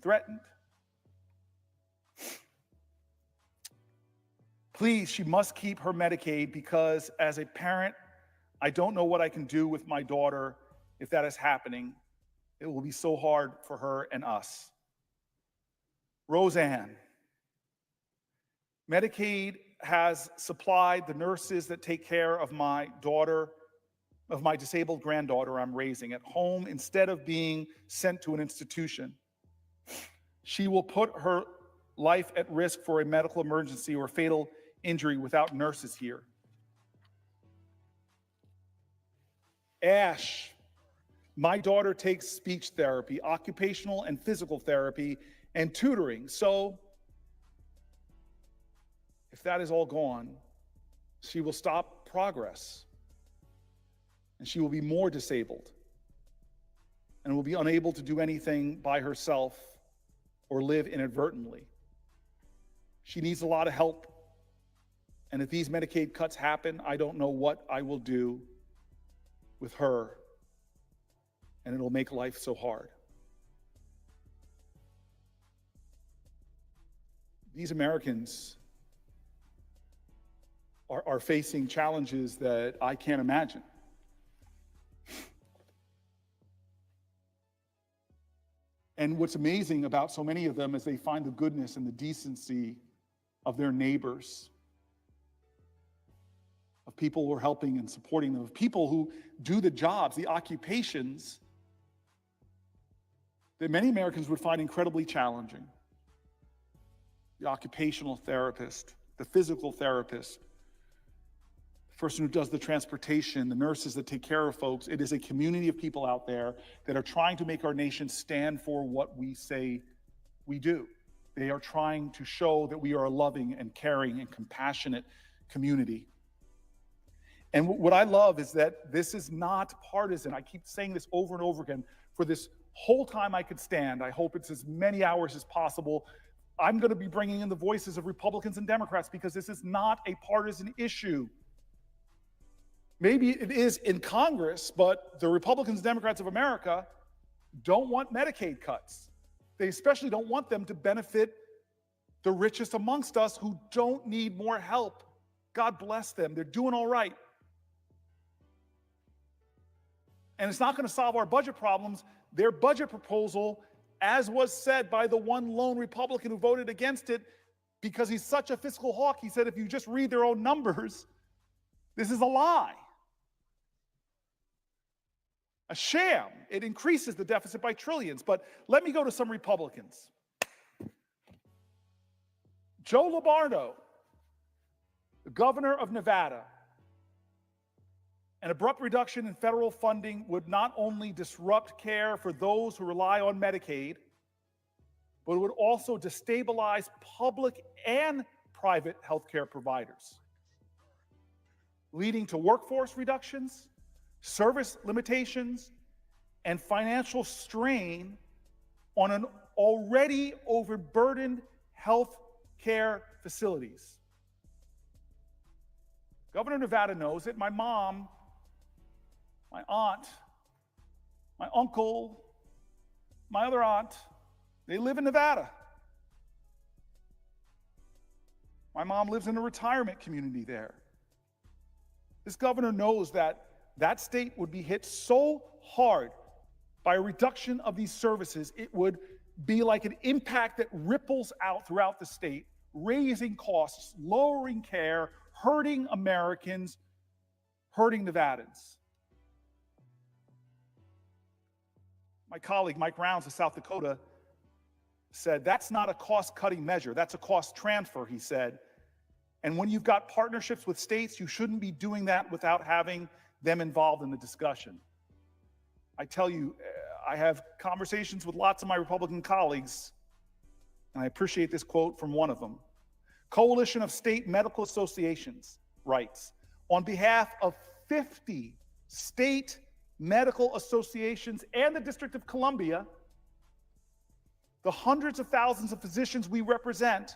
threatened. Please, she must keep her Medicaid, because as a parent, I don't know what I can do with my daughter if that is happening. It will be so hard for her and us. Roseanne. Medicaid has supplied the nurses that take care of my daughter, of my disabled granddaughter I'm raising at home, instead of being sent to an institution. She will put her life at risk for a medical emergency or fatal injury without nurses here. Ash. My daughter takes speech therapy, occupational and physical therapy, and tutoring. So if that is all gone, she will stop progress, and she will be more disabled and will be unable to do anything by herself or live inadvertently. She needs a lot of help, and if these Medicaid cuts happen, I don't know what I will do with her, and it'll make life so hard. These Americans are facing challenges that I can't imagine. And what's amazing about so many of them is they find the goodness and the decency of their neighbors, of people who are helping and supporting them, of people who do the jobs, the occupations that many Americans would find incredibly challenging. The occupational therapist, the physical therapist, the person who does the transportation, the nurses that take care of folks. It is a community of people out there that are trying to make our nation stand for what we say we do. They are trying to show that we are a loving and caring and compassionate community. And what I love is that this is not partisan. I keep saying this over and over again. For this whole time I could stand, I hope it's as many hours as possible, I'm going to be bringing in the voices of Republicans and Democrats, because this is not a partisan issue. Maybe it is in Congress, but the Republicans and Democrats of America don't want Medicaid cuts. They especially don't want them to benefit the richest amongst us who don't need more help. God bless them. They're doing all right. And it's not going to solve our budget problems. Their budget proposal, as was said by the one lone Republican who voted against it, because he's such a fiscal hawk, he said, if you just read their own numbers, this is a lie. A sham. It increases the deficit by trillions. But let me go to some Republicans. Joe Lombardo, the governor of Nevada. An abrupt reduction in federal funding would not only disrupt care for those who rely on Medicaid, but it would also destabilize public and private healthcare providers, leading to workforce reductions, service limitations, and financial strain on an already overburdened health care facilities. Governor of Nevada knows it. My mom, my aunt, my uncle, my other aunt, they live in Nevada. My mom lives in a retirement community there. This governor knows that that state would be hit so hard by a reduction of these services, it would be like an impact that ripples out throughout the state, raising costs, lowering care, hurting Americans, hurting Nevadans. My colleague, Mike Rounds of South Dakota, said, that's not a cost-cutting measure, that's a cost transfer, he said. And when you've got partnerships with states, you shouldn't be doing that without having them involved in the discussion. I tell you, I have conversations with lots of my Republican colleagues, and I appreciate this quote from one of them. Coalition of State Medical Associations writes, on behalf of 50 state medical associations and the District of Columbia, the hundreds of thousands of physicians we represent,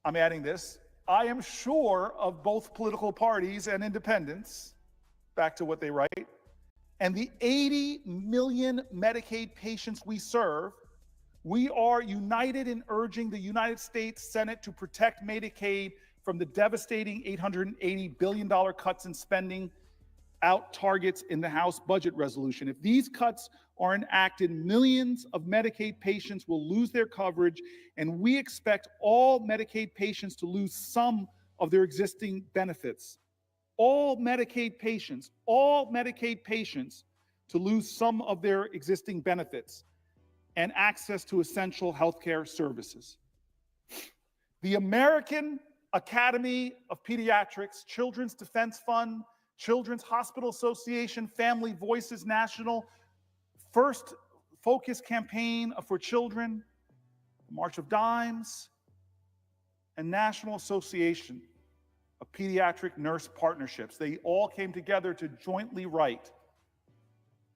I'm adding this, I am sure of both political parties and independents, back to what they write, and the 80 million Medicaid patients we serve, we are united in urging the United States Senate to protect Medicaid from the devastating $880 billion cuts in spending out targets in the House budget resolution. If these cuts are enacted, millions of Medicaid patients will lose their coverage, and we expect all Medicaid patients to lose some of their existing benefits. All Medicaid patients to lose some of their existing benefits and access to essential healthcare services. The American Academy of Pediatrics, Children's Defense Fund, Children's Hospital Association, Family Voices National, First Focus Campaign for Children, March of Dimes, and National Association of Pediatric Nurse Partnerships. They all came together to jointly write,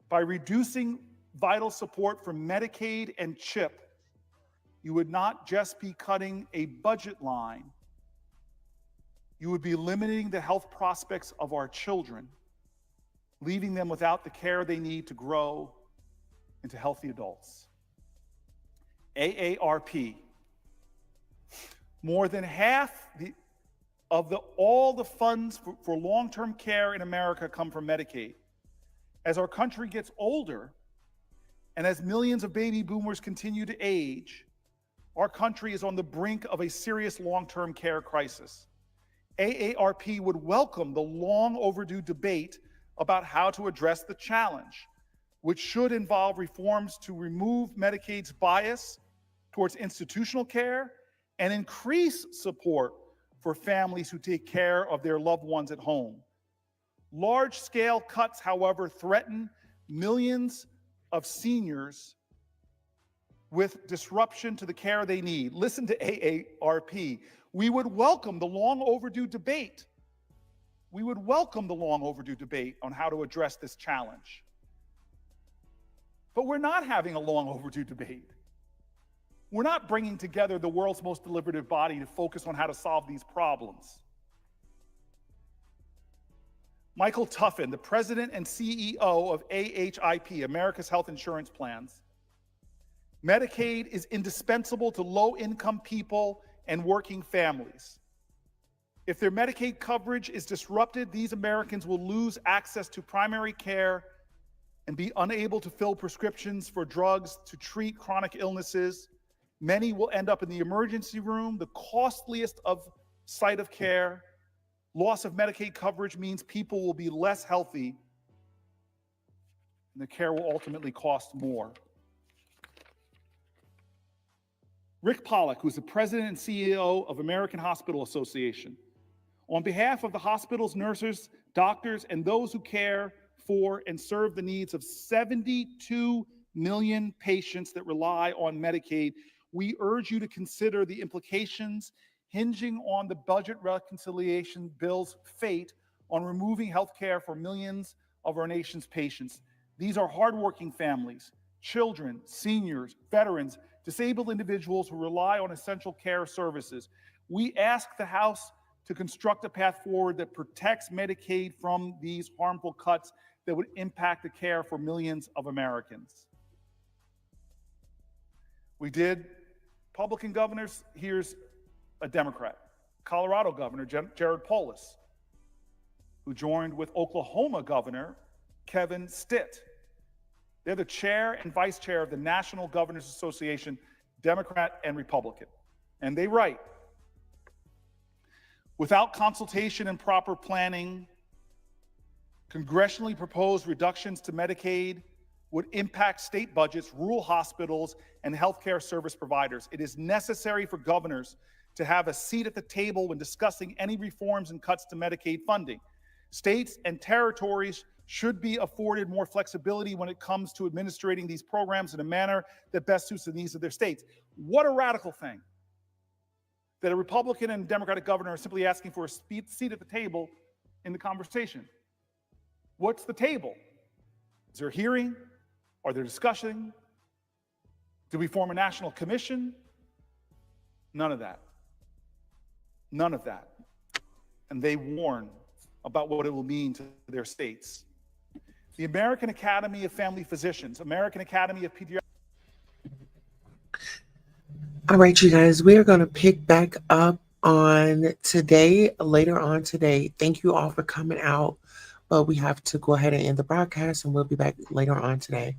by reducing vital support for Medicaid and CHIP, you would not just be cutting a budget line, you would be limiting the health prospects of our children, leaving them without the care they need to grow into healthy adults. AARP. More than half all the funds for long-term care in America come from Medicaid. As our country gets older, and as millions of baby boomers continue to age, our country is on the brink of a serious long-term care crisis. AARP would welcome the long overdue debate about how to address the challenge, which should involve reforms to remove Medicaid's bias towards institutional care and increase support for families who take care of their loved ones at home. Large-scale cuts, however, threaten millions of seniors with disruption to the care they need. Listen to AARP. We would welcome the long overdue debate. We would welcome the long overdue debate on how to address this challenge. But we're not having a long overdue debate. We're not bringing together the world's most deliberative body to focus on how to solve these problems. Michael Tuffin, the president and CEO of AHIP, America's Health Insurance Plans. Medicaid is indispensable to low-income people and working families. If their Medicaid coverage is disrupted, these Americans will lose access to primary care and be unable to fill prescriptions for drugs to treat chronic illnesses. Many will end up in the emergency room, the costliest of site of care. Loss of Medicaid coverage means people will be less healthy, and the care will ultimately cost more. Rick Pollack, who's the president and CEO of American Hospital Association, on behalf of the hospitals, nurses, doctors, and those who care for and serve the needs of 72 million patients that rely on Medicaid, we urge you to consider the implications hinging on the budget reconciliation bill's fate on removing health care for millions of our nation's patients. These are hardworking families, children, seniors, veterans, disabled individuals who rely on essential care services. We ask the House to construct a path forward that protects Medicaid from these harmful cuts that would impact the care for millions of Americans. We did Republican governors. Here's a Democrat, Colorado Governor Jared Polis, who joined with Oklahoma Governor Kevin Stitt. They're the chair and vice chair of the National Governors Association, Democrat and Republican. And they write, without consultation and proper planning, congressionally proposed reductions to Medicaid would impact state budgets, rural hospitals, and healthcare service providers. It is necessary for governors to have a seat at the table when discussing any reforms and cuts to Medicaid funding. States and territories should be afforded more flexibility when it comes to administrating these programs in a manner that best suits the needs of their states. What a radical thing. that a Republican and Democratic governor are simply asking for a seat at the table in the conversation. What's the table? Is there a hearing? Are there discussions? Do we form a national commission? None of that. None of that. And they warn about what it will mean to their states. The American Academy of Family Physicians, American Academy of Pediatrics. All right, you guys, we are going to pick back up on today, later on today. Thank you all for coming out, but we have to go ahead and end the broadcast, and we'll be back later on today.